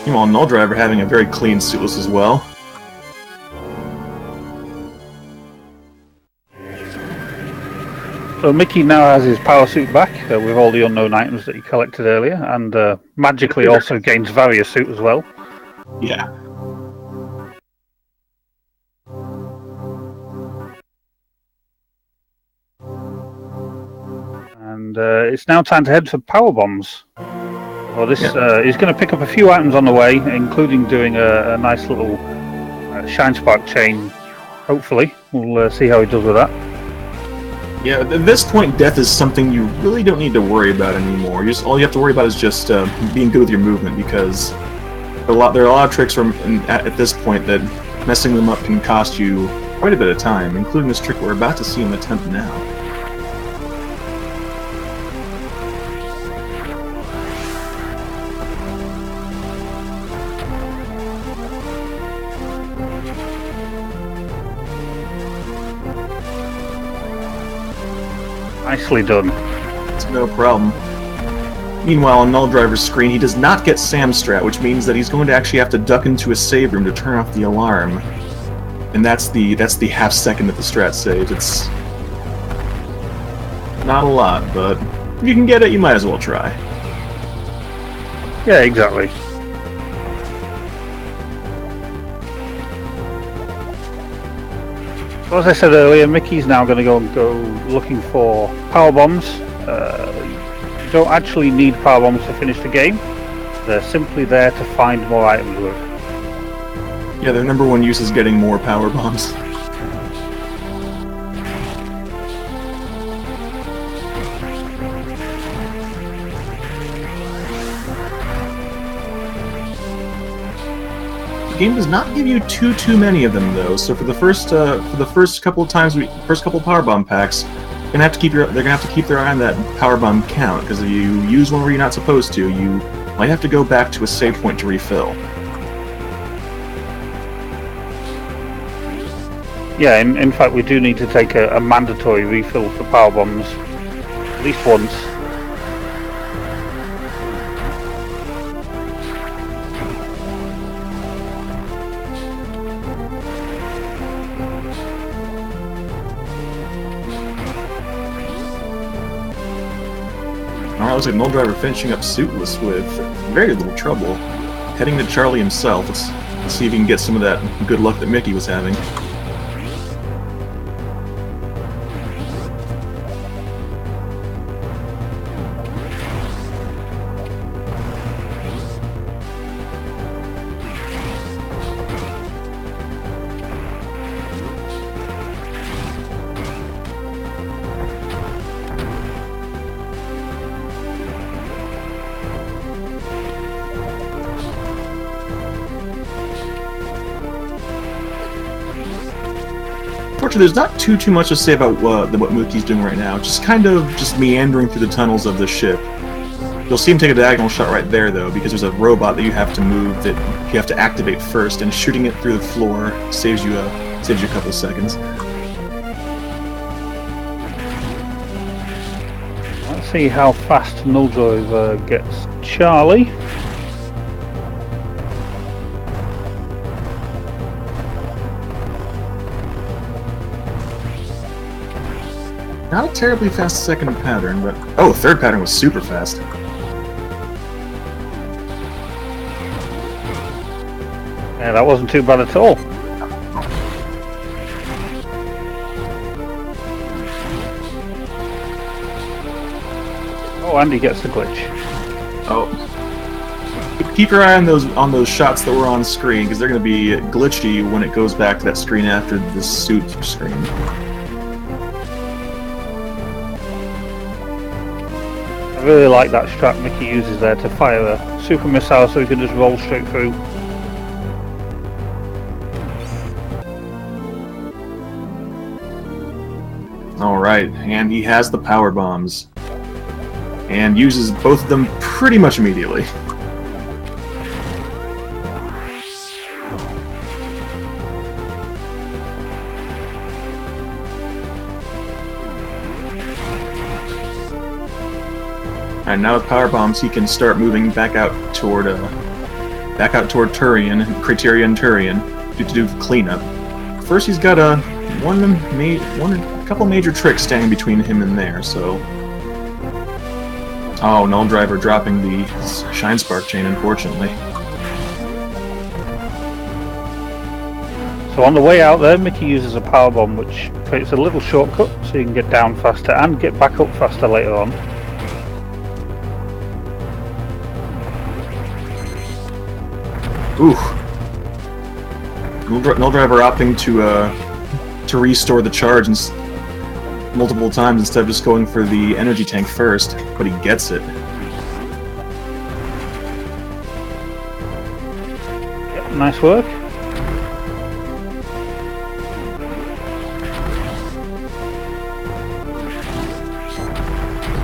Meanwhile, nulldriver having a very clean suitless as well. So Mickey now has his power suit back with all the unknown items that he collected earlier, and magically also gains Varrior suit as well. Yeah. And it's now time to head for power bombs. Well, this he's going to pick up a few items on the way, including doing a nice little shine spark chain. Hopefully, we'll see how he does with that. Yeah, at this point, death is something you really don't need to worry about anymore. All you have to worry about is just being good with your movement, because there are a lot of tricks at this point that messing them up can cost you quite a bit of time, including this trick we're about to see him attempt now. Nicely done. It's no problem. Meanwhile, on nulldriver's screen, he does not get Sam Strat, which means that he's going to actually have to duck into a save room to turn off the alarm. And that's the half second that the strat saves. It's not a lot, but if you can get it, you might as well try. Yeah, exactly. So as I said earlier, Mickey's now going to go looking for power bombs. You don't actually need power bombs to finish the game. They're simply there to find more items with. Yeah, their number one use is getting more power bombs. The game does not give you too many of them though. So for the first couple of power bomb packs, gonna have to keep they're gonna have to keep their eye on that power bomb count, because if you use one where you're not supposed to, you might have to go back to a save point to refill. Yeah, in fact, we do need to take a mandatory refill for power bombs at least once. Alright, looks like nulldriver finishing up suitless with very little trouble. Heading to Charlie himself. Let's see if he can get some of that good luck that Mickey was having. Fortunately, there's not too much to say about what Mookie's doing right now. Just kind of meandering through the tunnels of the ship. You'll see him take a diagonal shot right there, though, because there's a robot that you have to move that you have to activate first, and shooting it through the floor saves you a couple of seconds. Let's see how fast nulldriver gets Charlie. Not a terribly fast second pattern, but... Oh, third pattern was super fast. Yeah, that wasn't too bad at all. Oh, Andy gets the glitch. Oh. Keep your eye on those shots that were on screen, because they're going to be glitchy when it goes back to that screen after the suit screen. I really like that strap Mickey uses there to fire a super missile so he can just roll straight through. Alright, and he has the power bombs. And uses both of them pretty much immediately. And now with power bombs, he can start moving back out toward Criterion Turian, to do cleanup. First, he's got a couple major tricks standing between him and there. So, oh, nulldriver dropping the shine spark chain, unfortunately. So on the way out there, Mickey uses a power bomb, which creates a little shortcut so you can get down faster and get back up faster later on. Ooh. Nulldriver opting to restore the charge multiple times instead of just going for the energy tank first, but he gets it. Yep, nice work.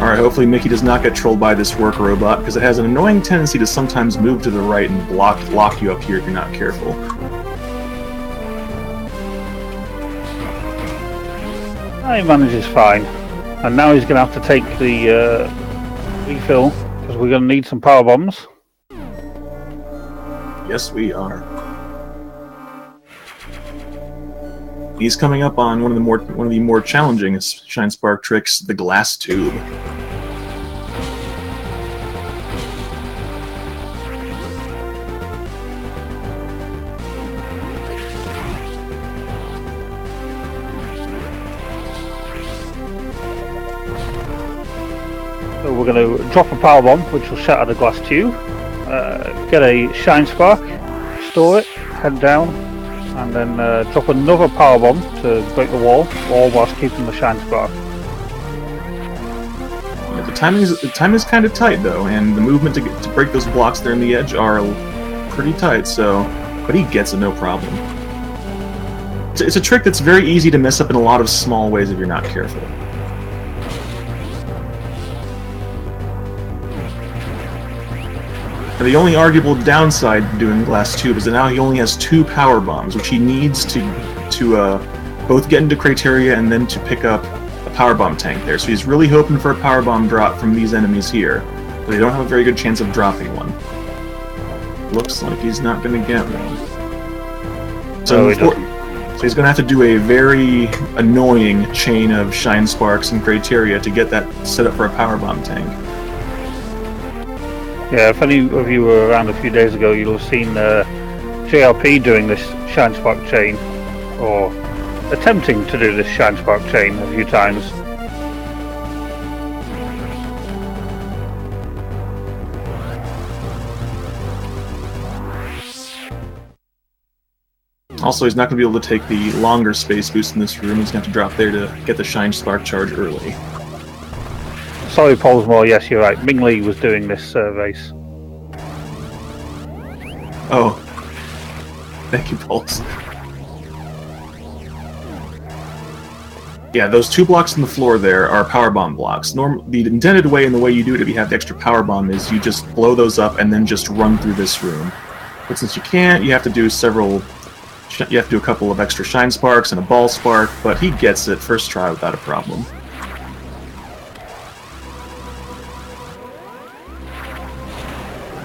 Alright, hopefully Mickey does not get trolled by this work robot, because it has an annoying tendency to sometimes move to the right and lock you up here if you're not careful. He manages fine. And now he's going to have to take the refill, because we're going to need some power bombs. Yes, we are. He's coming up on one of the more challenging shine spark tricks, the glass tube. So we're going to drop a power bomb, which will shatter the glass tube. Get a shine spark, store it, head down, and then drop another power bomb to break the wall, all whilst keeping the shine spark. Yeah, the time is kind of tight though, and the movement to break those blocks there on the edge are pretty tight. So, but he gets it no problem. It's a trick that's very easy to mess up in a lot of small ways if you're not careful. And the only arguable downside to doing glass tube is that now he only has 2 power bombs, which he needs to both get into Crateria and then to pick up a power bomb tank there. So he's really hoping for a power bomb drop from these enemies here, but they don't have a very good chance of dropping one. Looks like he's not going to get one. So, so he's going to have to do a very annoying chain of Shine Sparks and Crateria to get that set up for a power bomb tank. Yeah, if any of you were around a few days ago, you'll have seen JRP doing this Shine Spark chain, or attempting to do this Shine Spark chain a few times. Also, he's not going to be able to take the longer space boost in this room. He's going to have to drop there to get the Shine Spark charge early. Sorry, Polesmore, yes, you're right. MickeyGnou was doing this race. Oh. Thank you, Pulse. Yeah, those 2 blocks on the floor there are power bomb blocks. The intended way and the way you do it if you have the extra power bomb is you just blow those up and then just run through this room. But since you can't, you have to do a couple of extra Shine Sparks and a Ball Spark, but he gets it first try without a problem.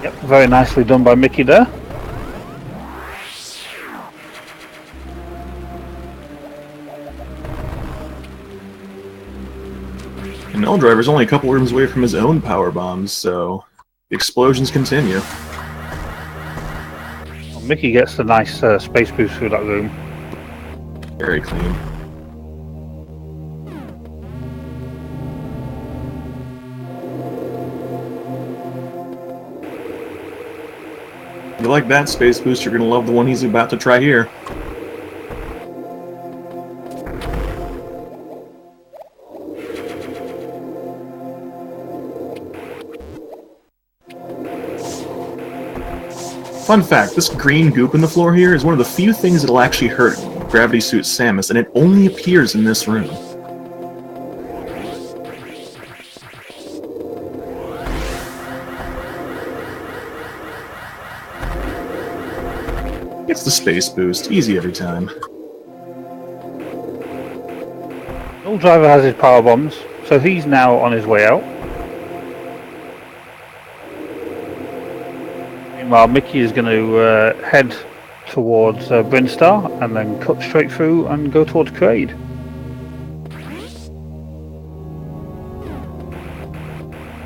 Yep, very nicely done by Mickey there. And nulldriver's only a couple rooms away from his own power bombs, so the explosions continue. Well, Mickey gets the nice space boost through that room. Very clean. If you like that space boost, you're going to love the one he's about to try here. Fun fact, this green goop in the floor here is one of the few things that'll actually hurt Gravity Suit Samus, and it only appears in this room. Gets the space boost, easy every time. Nulldriver has his power bombs, so he's now on his way out. Meanwhile, Mickey is going to head towards Brinstar and then cut straight through and go towards Kraid.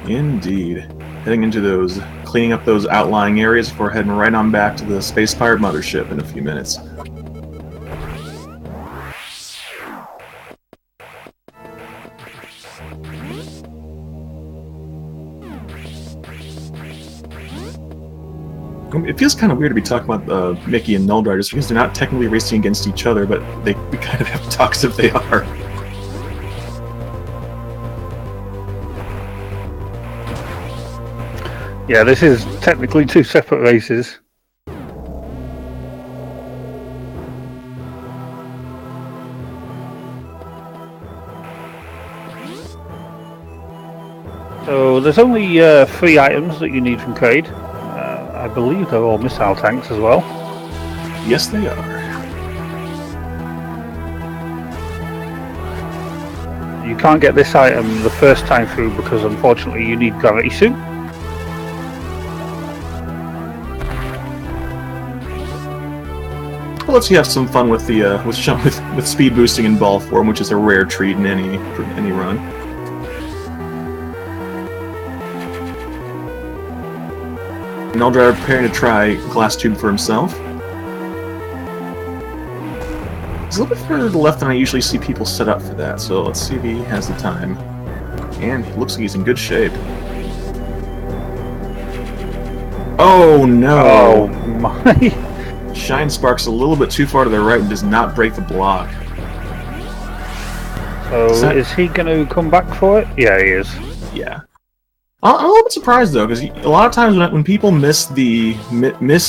Indeed. Heading into those, cleaning up those outlying areas before heading right on back to the Space Pirate Mothership in a few minutes. It feels kind of weird to be talking about Mickey and Nulldriver just because they're not technically racing against each other, but we kind of have to talk as if they are. Yeah, this is technically 2 separate races. So there's only 3 items that you need from Kraid. I believe they're all missile tanks as well. Yes, they are. You can't get this item the first time through because unfortunately you need Gravity Suit. Well, let's have some fun with the with speed boosting in ball form, which is a rare treat in any run. Nulldriver preparing to try glass tube for himself. He's a little bit further to the left than I usually see people set up for that, so let's see if he has the time. And he looks like he's in good shape. Oh no! Oh my! Shine Spark's a little bit too far to the right and does not break the block. So is he going to come back for it? Yeah, he is. Yeah. I'm a little bit surprised though, because a lot of times when people miss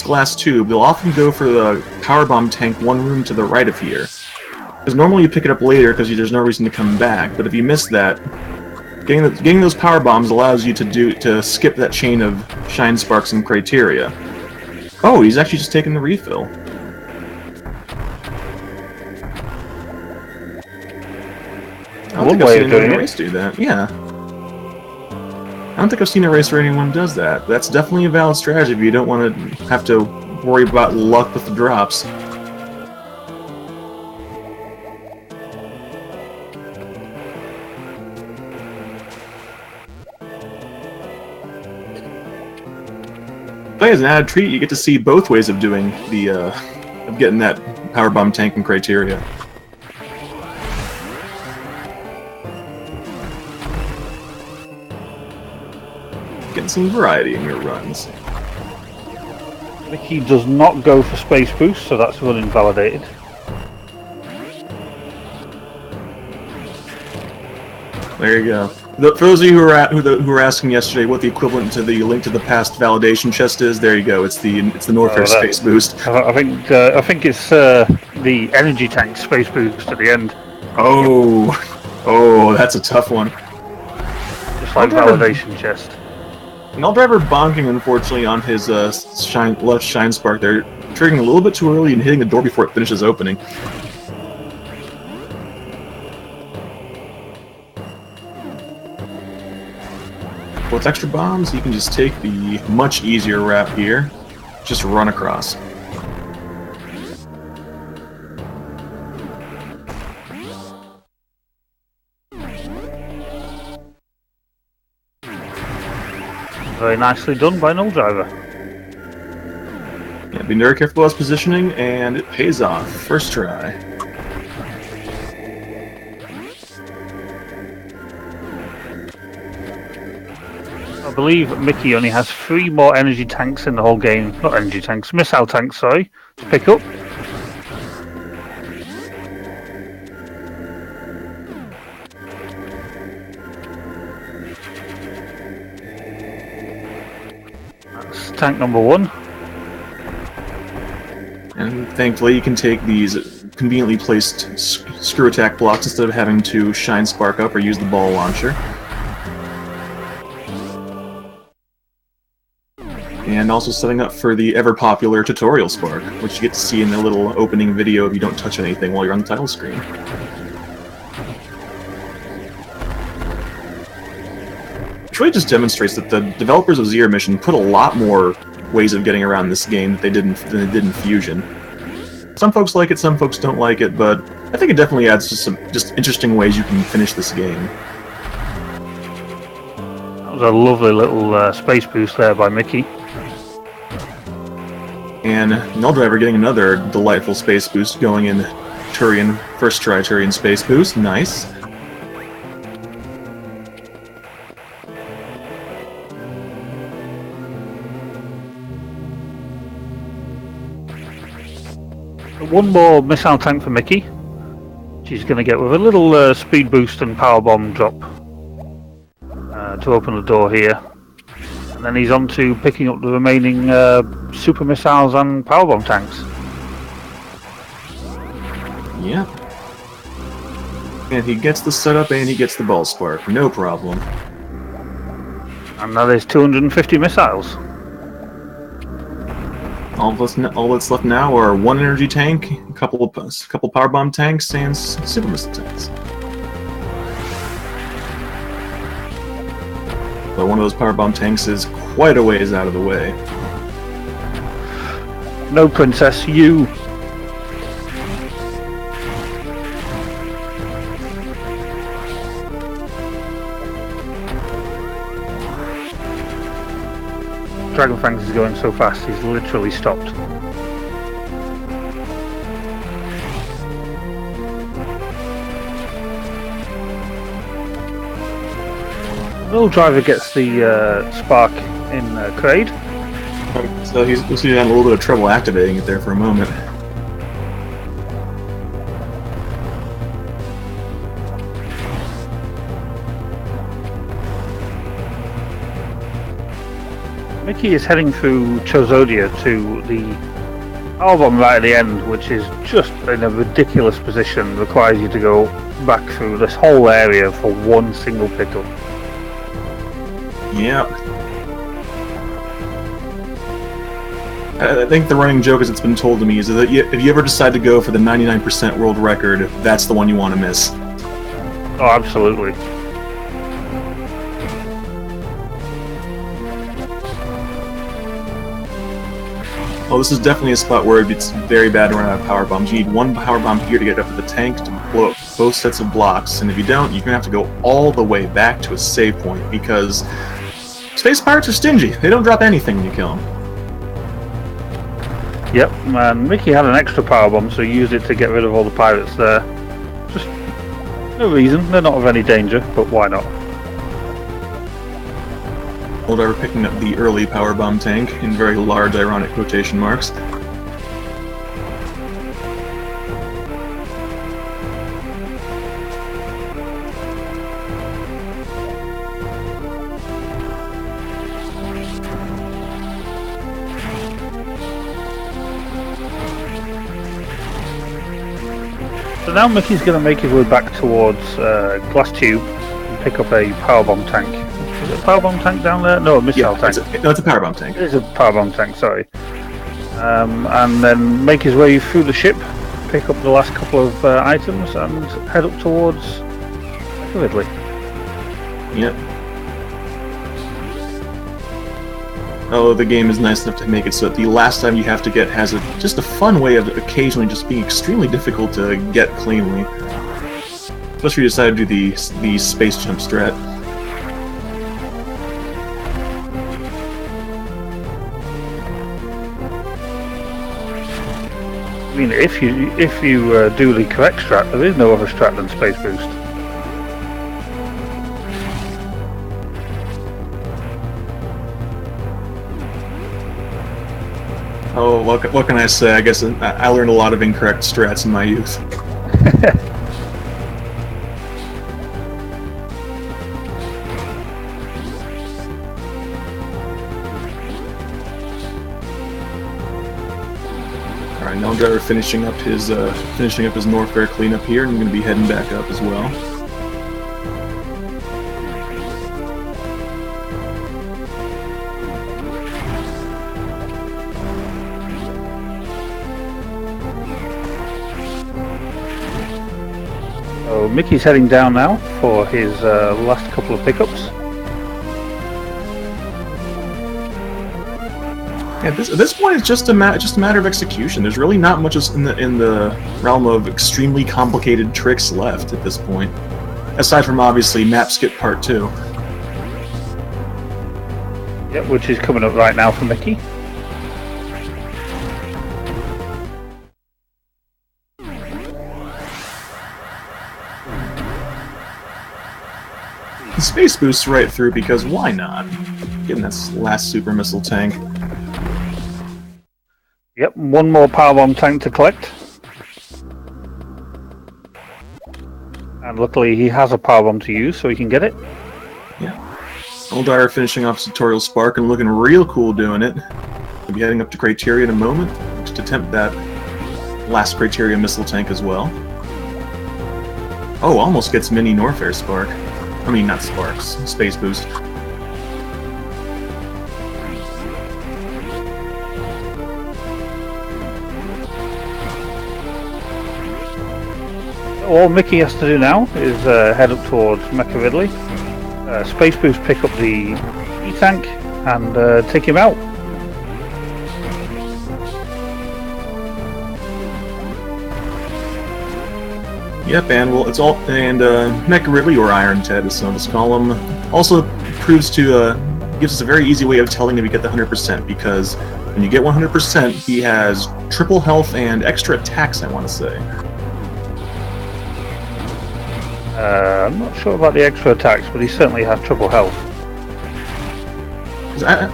glass tube, they'll often go for the power bomb tank 1 room to the right of here. Because normally you pick it up later because there's no reason to come back, but if you miss that, Getting those power bombs allows you to skip that chain of shine sparks and criteria. Oh, he's actually just taking the refill. I don't think I've seen anyone in a race do that. Yeah. I don't think I've seen a race where anyone does that. That's definitely a valid strategy if you don't want to have to worry about luck with the drops. But as an added treat, you get to see both ways of doing the of getting that power bomb tank and criteria. Getting some variety in your runs. Mickey does not go for space boost, so that's run invalidated. There you go. For those of you who were asking yesterday what the equivalent to the Link to the Past validation chest is, there you go. It's the North Air space boost. I think it's the energy tank space boost at the end. Oh, that's a tough one. Just like validation chest. Nulldriver bonking, unfortunately, on his left shine spark there, triggering a little bit too early and hitting the door before it finishes opening. With extra bombs, you can just take the much easier route here. Just run across. Very nicely done by nulldriver. Yeah, be very careful about positioning, and it pays off. First try. I believe Mickey only has 3 more energy tanks in the whole game. Not energy tanks, missile tanks, sorry, to pick up. That's tank number 1. And thankfully you can take these conveniently placed screw attack blocks instead of having to shine spark up or use the ball launcher. And also setting up for the ever-popular tutorial spark, which you get to see in the little opening video if you don't touch anything while you're on the title screen. Which really just demonstrates that the developers of Zero Mission put a lot more ways of getting around this game that they did in Fusion. Some folks like it, some folks don't like it, but I think it definitely adds to some just interesting ways you can finish this game. That was a lovely little space boost there by Mickey. And Nulldriver getting another delightful space boost going in Turian, first try Turian space boost, nice. One more missile tank for Mickey. She's going to get with a little speed boost and power bomb drop to open the door here. And then he's on to picking up the remaining super missiles and powerbomb tanks. Yeah. And he gets the setup and he gets the ball spark, no problem. And now there's 250 missiles. All that's left now are 1 energy tank, a couple powerbomb tanks, and super missile tanks. But one of those powerbomb tanks is quite a ways out of the way. No, Princess, you. Dragonfangs is going so fast, he's literally stopped. Nulldriver gets the spark in Kraid. So he's having a little bit of trouble activating it there for a moment. Mickey is heading through Chozodia to the powerbomb right at the end, which is just in a ridiculous position. Requires you to go back through this whole area for one single pickup. Yep. I think the running joke, as it's been told to me, is that if you ever decide to go for the 99% world record, that's the one you want to miss. Oh, absolutely. Well, this is definitely a spot where it's very bad to run out of power bombs. You need one power bomb here to get up to the tank to blow up both sets of blocks, and if you don't, you're going to have to go all the way back to a save point, because space pirates are stingy. They don't drop anything when you kill them. Yep, and Mickey had an extra power bomb, so he used it to get rid of all the pirates there. Just no reason. They're not of any danger, but why not? Nulldriver picking up the early power bomb tank in very large ironic quotation marks. So now Mickey's going to make his way back towards Glass Tube and pick up a powerbomb tank. Is it a powerbomb tank down there? No, a missile tank. It's a powerbomb tank. It is a powerbomb tank, sorry. And then make his way through the ship, pick up the last couple of items, and head up towards Ridley. Yep. Oh, the game is nice enough to make it so that the last time you have to get has just a fun way of occasionally just being extremely difficult to get cleanly. Especially if you decide to do the space jump strat. I mean, if you do the correct strat, there is no other strat than Space Boost. Oh, what can I say? I guess I learned a lot of incorrect strats in my youth. Alright, nulldriver finishing up his Norfair cleanup here, and I'm going to be heading back up as well. So Mickey's heading down now for his last couple of pickups. Yeah, at this point, it's just a matter of execution. There's really not much in the realm of extremely complicated tricks left at this point, aside from obviously map skip part 2. Yep, which is coming up right now for Mickey. The space boosts right through because why not? Getting that last super missile tank. Yep, one more powerbomb tank to collect. And luckily he has a powerbomb to use, so he can get it. Yeah. Nulldriver finishing off Tutorial Spark and looking real cool doing it. We'll be heading up to Criteria in a moment to attempt that last Criteria missile tank as well. Oh, almost gets mini Norfair Spark. I mean, not Sparks, Space Boost. All Mickey has to do now is head up towards Mecha Ridley, Space Boost pick up the E-Tank, and take him out. Yep, and well, it's all Mecha Ridley, or Iron Ted, as some of us call him, also proves to gives us a very easy way of telling that we get the 100%, because when you get 100%, he has triple health and extra attacks, I want to say. I'm not sure about the extra attacks, but he certainly has triple health. I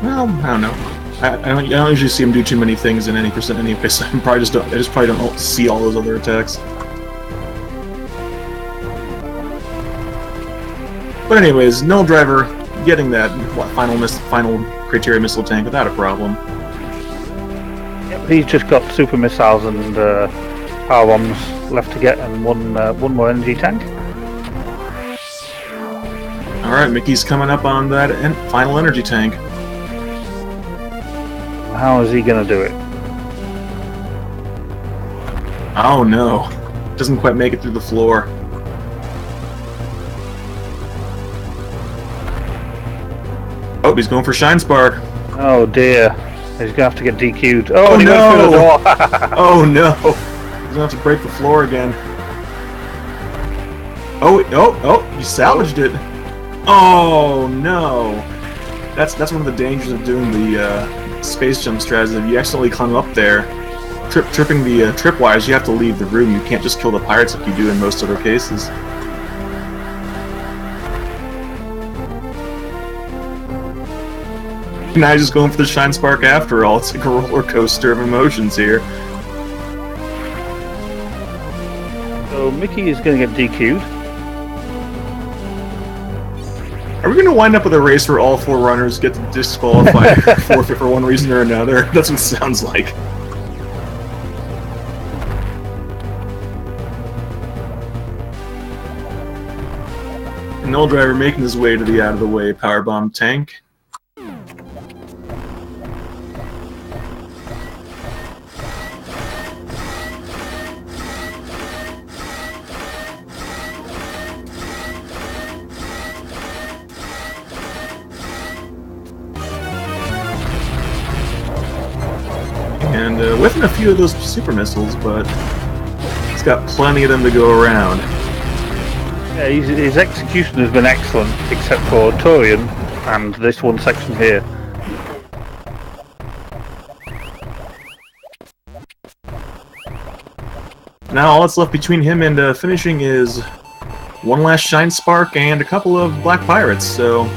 don't know. I don't usually see him do too many things in any percent anyway, so I probably don't see all those other attacks. But anyways, nulldriver getting that final Criteria missile tank without a problem. Yep, he's just got super missiles and power bombs left to get, and one more energy tank. Alright, Mickey's coming up on that final energy tank. How is he going to do it? Oh no. Doesn't quite make it through the floor. Oh, he's going for Shine Spark. Oh dear. He's going to have to get DQ'd. Oh, Oh and he went through the no! door. Oh no! He's gonna have to break the floor again. Oh, you salvaged it. Oh no! That's one of the dangers of doing the space jump strategy. If you accidentally climb up there, tripping the tripwires, you have to leave the room. You can't just kill the pirates like you do in most other cases. Now he's just going for the Shine Spark after all. It's like a roller coaster of emotions here. So Mickey is going to get DQ'd. Are we going to wind up with a race where all 4 runners get disqualified or forfeit for one reason or another? That's what it sounds like. nulldriver making his way to the out-of-the-way powerbomb tank. And whiffing a few of those super missiles, but he's got plenty of them to go around. Yeah, his execution has been excellent, except for Torian and this one section here. Now all that's left between him and finishing is one last Shine Spark and a couple of Black Pirates, so...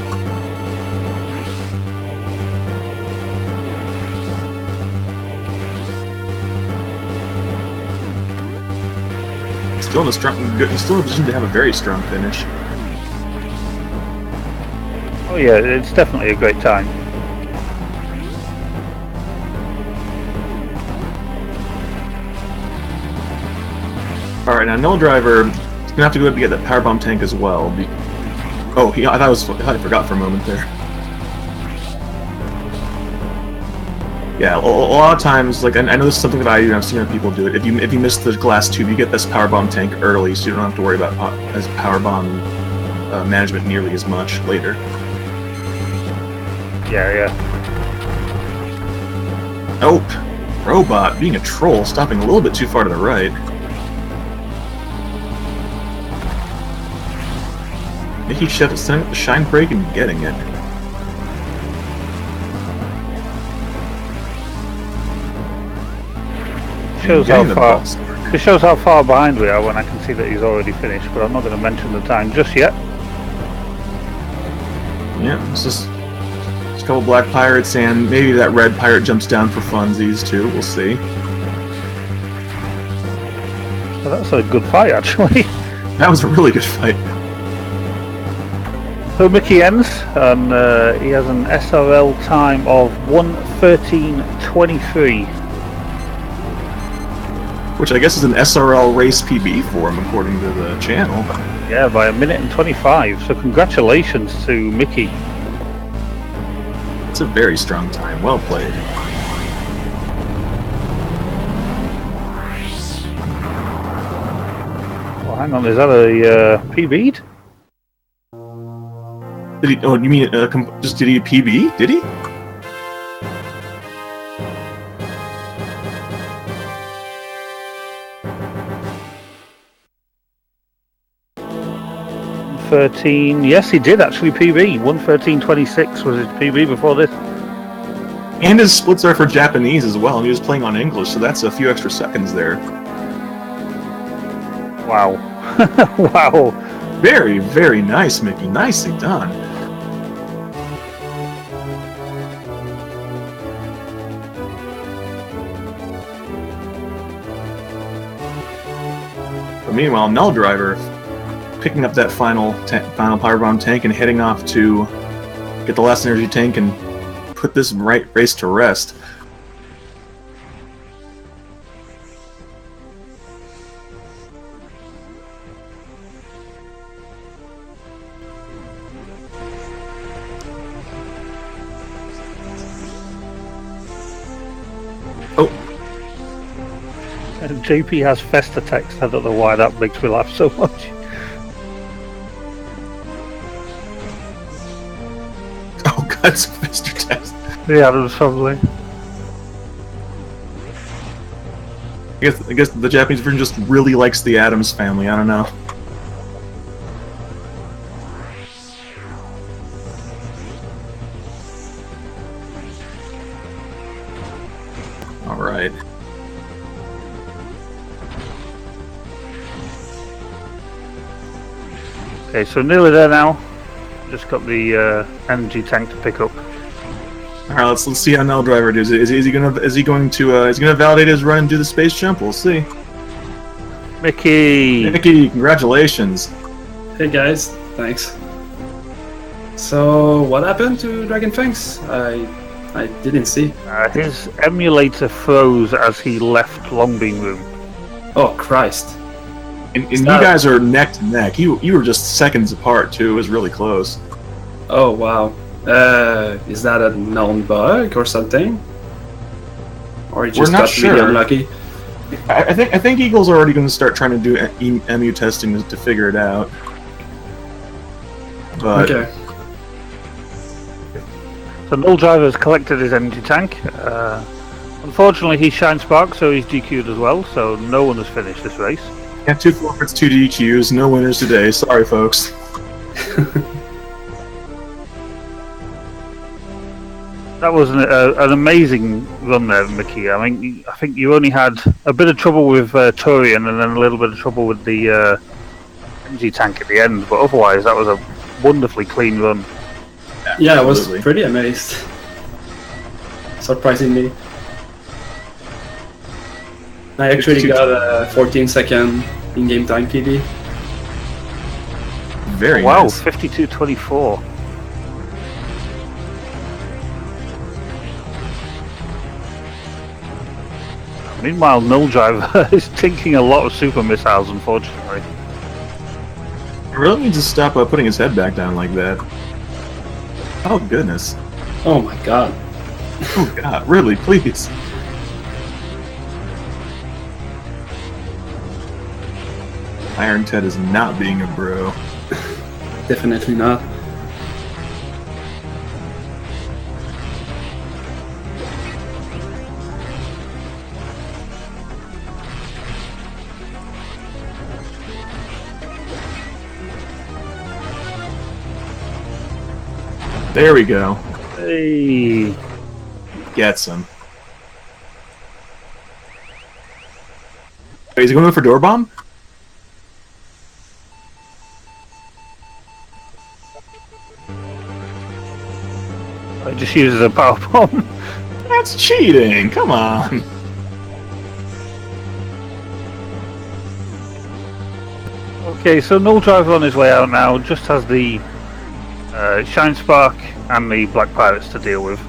Still in a position to have a very strong finish. Oh yeah, it's definitely a great time. Alright, now nulldriver is gonna have to go up to get that powerbomb tank as well. Oh, I thought I forgot for a moment there. Yeah, a lot of times, like, I know this is something that I do, and I've seen other people do it. If you miss the glass tube, you get this powerbomb tank early, so you don't have to worry about powerbomb management nearly as much later. Yeah. Oh, robot being a troll, stopping a little bit too far to the right. Mickey setting up the shine break and getting it. It shows how far behind we are when I can see that he's already finished, but I'm not going to mention the time just yet. Yeah, it's just a couple Black Pirates, and maybe that red pirate jumps down for funsies too. We'll see. Well, that's a good fight, actually. That was a really good fight. So Mickey ends, and he has an SRL time of 1:13:23. Which I guess is an SRL race PB for him, according to the channel. Yeah, by 1:25. So congratulations to Mickey. It's a very strong time. Well played. Well, hang on, is that a PB'd? Did he? Oh, you mean just did he PB? Did he? Yes, he did actually PB. 1:13:26 was his PB before this. And his splits are for Japanese as well, and he was playing on English, so that's a few extra seconds there. Wow. Wow. Very, very nice, Mickey. Nicely done. But meanwhile, nulldriver picking up that final powerbomb tank and heading off to get the last energy tank and put this race to rest. JP has Fester text. I don't know why that makes me laugh so much. Oh god, it's Mr. Test. Yeah, that's probably. I guess the Japanese version just really likes the Addams family. I don't know. All right. Okay, so nearly there now. Just got the energy tank to pick up. All right, let's see how nulldriver does. Is he going to validate his run and do the space jump? We'll see. Mickey! Mickey, congratulations. Hey guys, thanks. So, what happened to Dragonfangs? I didn't see. His emulator froze as he left Longbeam Room. Oh Christ. And you guys are neck to neck. You were just seconds apart too. It was really close. Oh wow. Is that a known bug or something? Or you just We're not got really sure. unlucky? I think Eagle's already going to start trying to do EMU testing to figure it out. But Okay. So nulldriver has collected his energy tank. Unfortunately, he's Shine Spark, so he's DQ'd as well. So no one has finished this race. yeah, 2 forfeits, 2 DQs, no winners today. Sorry, folks. That was an amazing run there, Mickey. I mean, I think you only had a bit of trouble with Turian and then a little bit of trouble with the energy tank at the end, but otherwise that was a wonderfully clean run. Yeah, I was Absolutely. pretty amazed. Surprisingly. I actually got a 14-second in-game time PD. Very Wow, nice. 52:24. Meanwhile, nulldriver is taking a lot of super missiles, unfortunately. He really needs to stop putting his head back down like that. Oh goodness. Oh my god. Oh god, really, please. Iron Ted is not being a bro. Definitely not. There we go. Hey. Gets him. Wait, is he going for door bomb? I just used a power bomb. That's cheating. Come on. Okay, so nulldriver on his way out now just has the Shine Spark and the Black Pirates to deal with.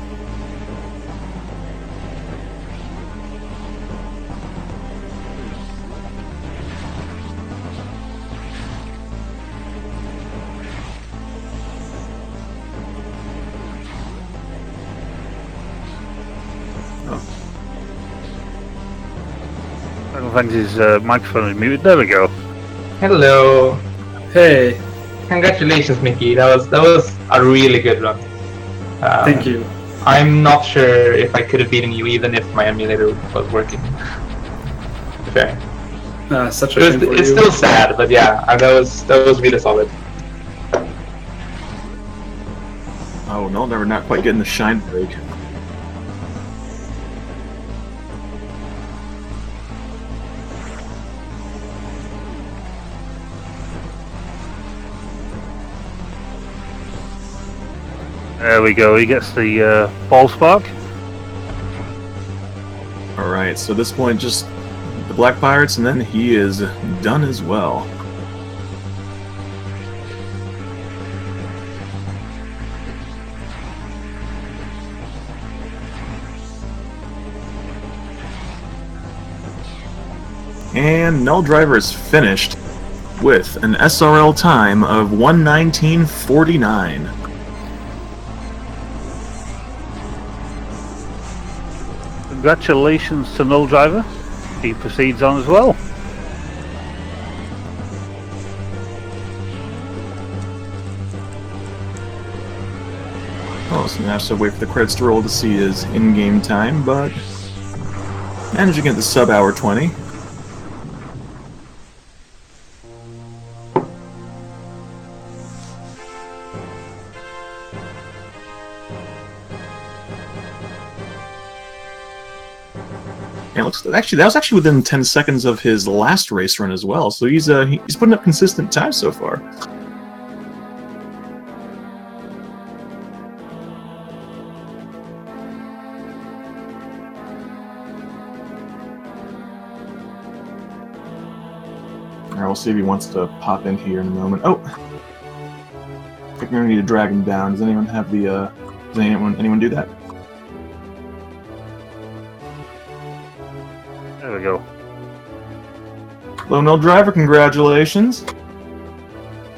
Dragonfangs' his microphone is muted. There we go. Hello. Hey, Congratulations, Mickey. That was a really good run. thank you. I'm not sure if I could have beaten you even if my emulator was working. Fair. Such a shame for It's you. still sad, but yeah, that was really solid. Oh no, they're not quite getting the shine break. There we go. He gets the ball spark. Alright, so at this point, just the Black Pirates, and then he is done as well. And nulldriver is finished with an SRL time of 1:19:49. Congratulations to nulldriver. he proceeds on as well. Oh, so now I have to wait for the credits to roll to see his in-game time, but managed to get the sub-hour 20. And it looks actually that was actually within 10 seconds of his last race run as well. So he's putting up consistent time so far. Alright, we'll see if he wants to pop in here in a moment. Oh, I think we're gonna need to drag him down. Does anyone have the? Does anyone do that? There we go. Hello, nulldriver. Congratulations.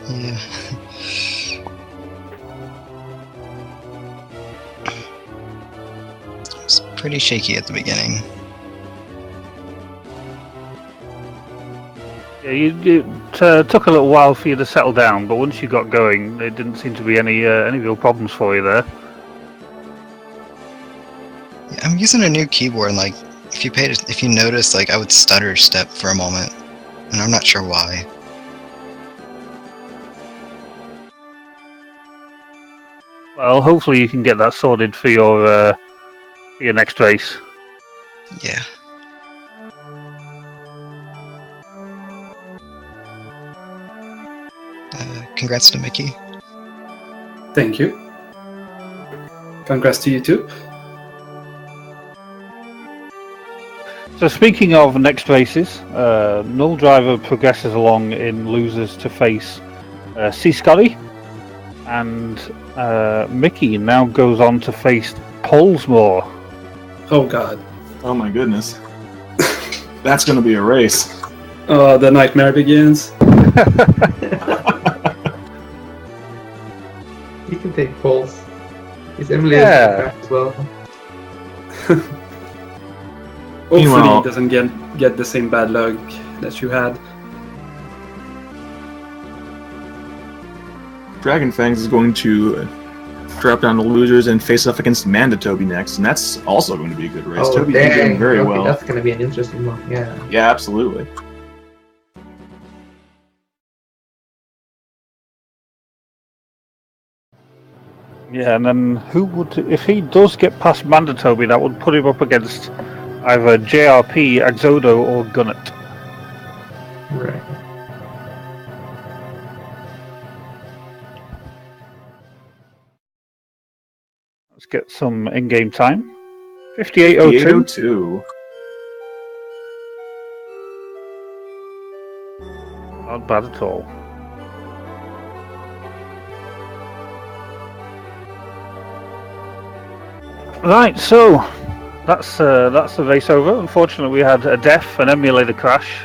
Yeah. It was pretty shaky at the beginning. Yeah, it took a little while for you to settle down, but once you got going, there didn't seem to be any real problems for you there. Yeah, I'm using a new keyboard, and like, if you notice, like, I would stutter step for a moment, and I'm not sure why. Well, hopefully you can get that sorted for your next race. Yeah. Congrats to Mickey. Thank you. Congrats to you too. So speaking of next races, nulldriver progresses along in losers to face C. Scotty, and Mickey now goes on to face Polesmore. Oh god. Oh my goodness. That's gonna be a race. Oh, the nightmare begins. You can take Pulse. He's Emily as well. Hopefully Meanwhile- he doesn't get the same bad luck that you had. Dragonfangs is going to drop down to losers and face off against Mandatobi next, and that's also going to be a good race. Oh, Toby's been doing very okay, well. that's going to be an interesting one, yeah. Yeah, absolutely. Yeah, and then who would, if he does get past Mandatobi, that would put him up against either JRP, Exodo, or Gunnet. Right. Let's get some in-game time. 58:02. 5802. Not bad at all. Right, so that's the race over. Unfortunately, we had a death, an emulator crash,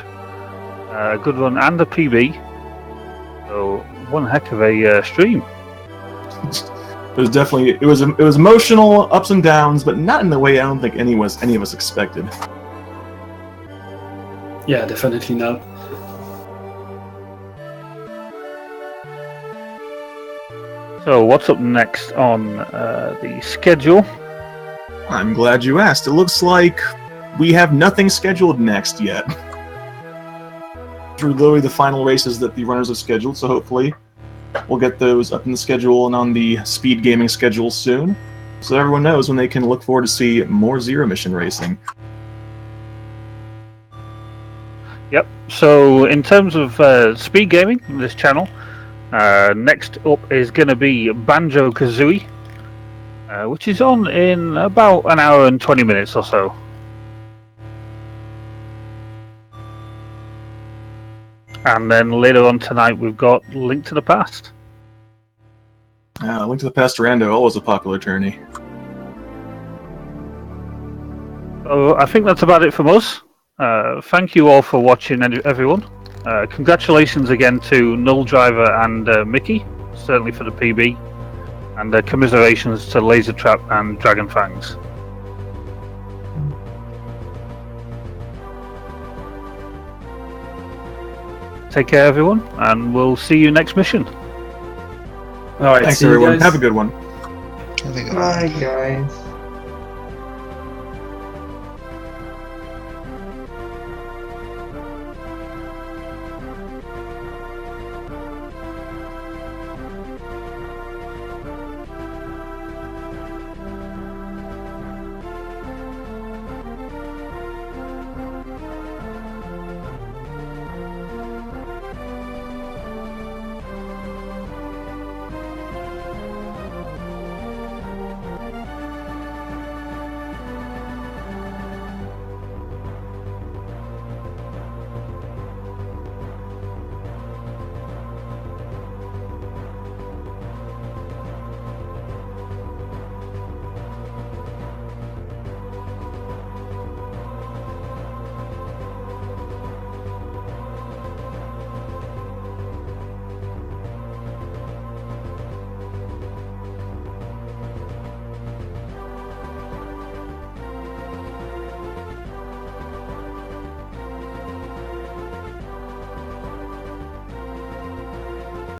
a good run, and a PB. So one heck of a stream. It was definitely it was emotional, ups and downs, but not in the way I don't think any of us expected. Yeah, definitely not. So what's up next on the schedule? I'm glad you asked. It looks like we have nothing scheduled next yet. Through literally the final races that the runners have scheduled, so hopefully we'll get those up in the schedule and on the speed gaming schedule soon, so everyone knows when they can look forward to see more zero mission racing. Yep. So in terms of speed gaming, this channel, next up is going to be Banjo-Kazooie, which is on in about an hour and 20 minutes or so. And then later on tonight, we've got Link to the Past. Link to the Past Rando, always a popular tourney. So I think that's about it from us. Thank you all for watching, everyone. Congratulations again to nulldriver and Mickey, certainly for the PB. And commiserations to LaserTrap and Dragonfangs. Take care, everyone, and we'll see you next mission. All right, Thanks, see you everyone. guys. Have a good one. Have a good one. Bye, guys.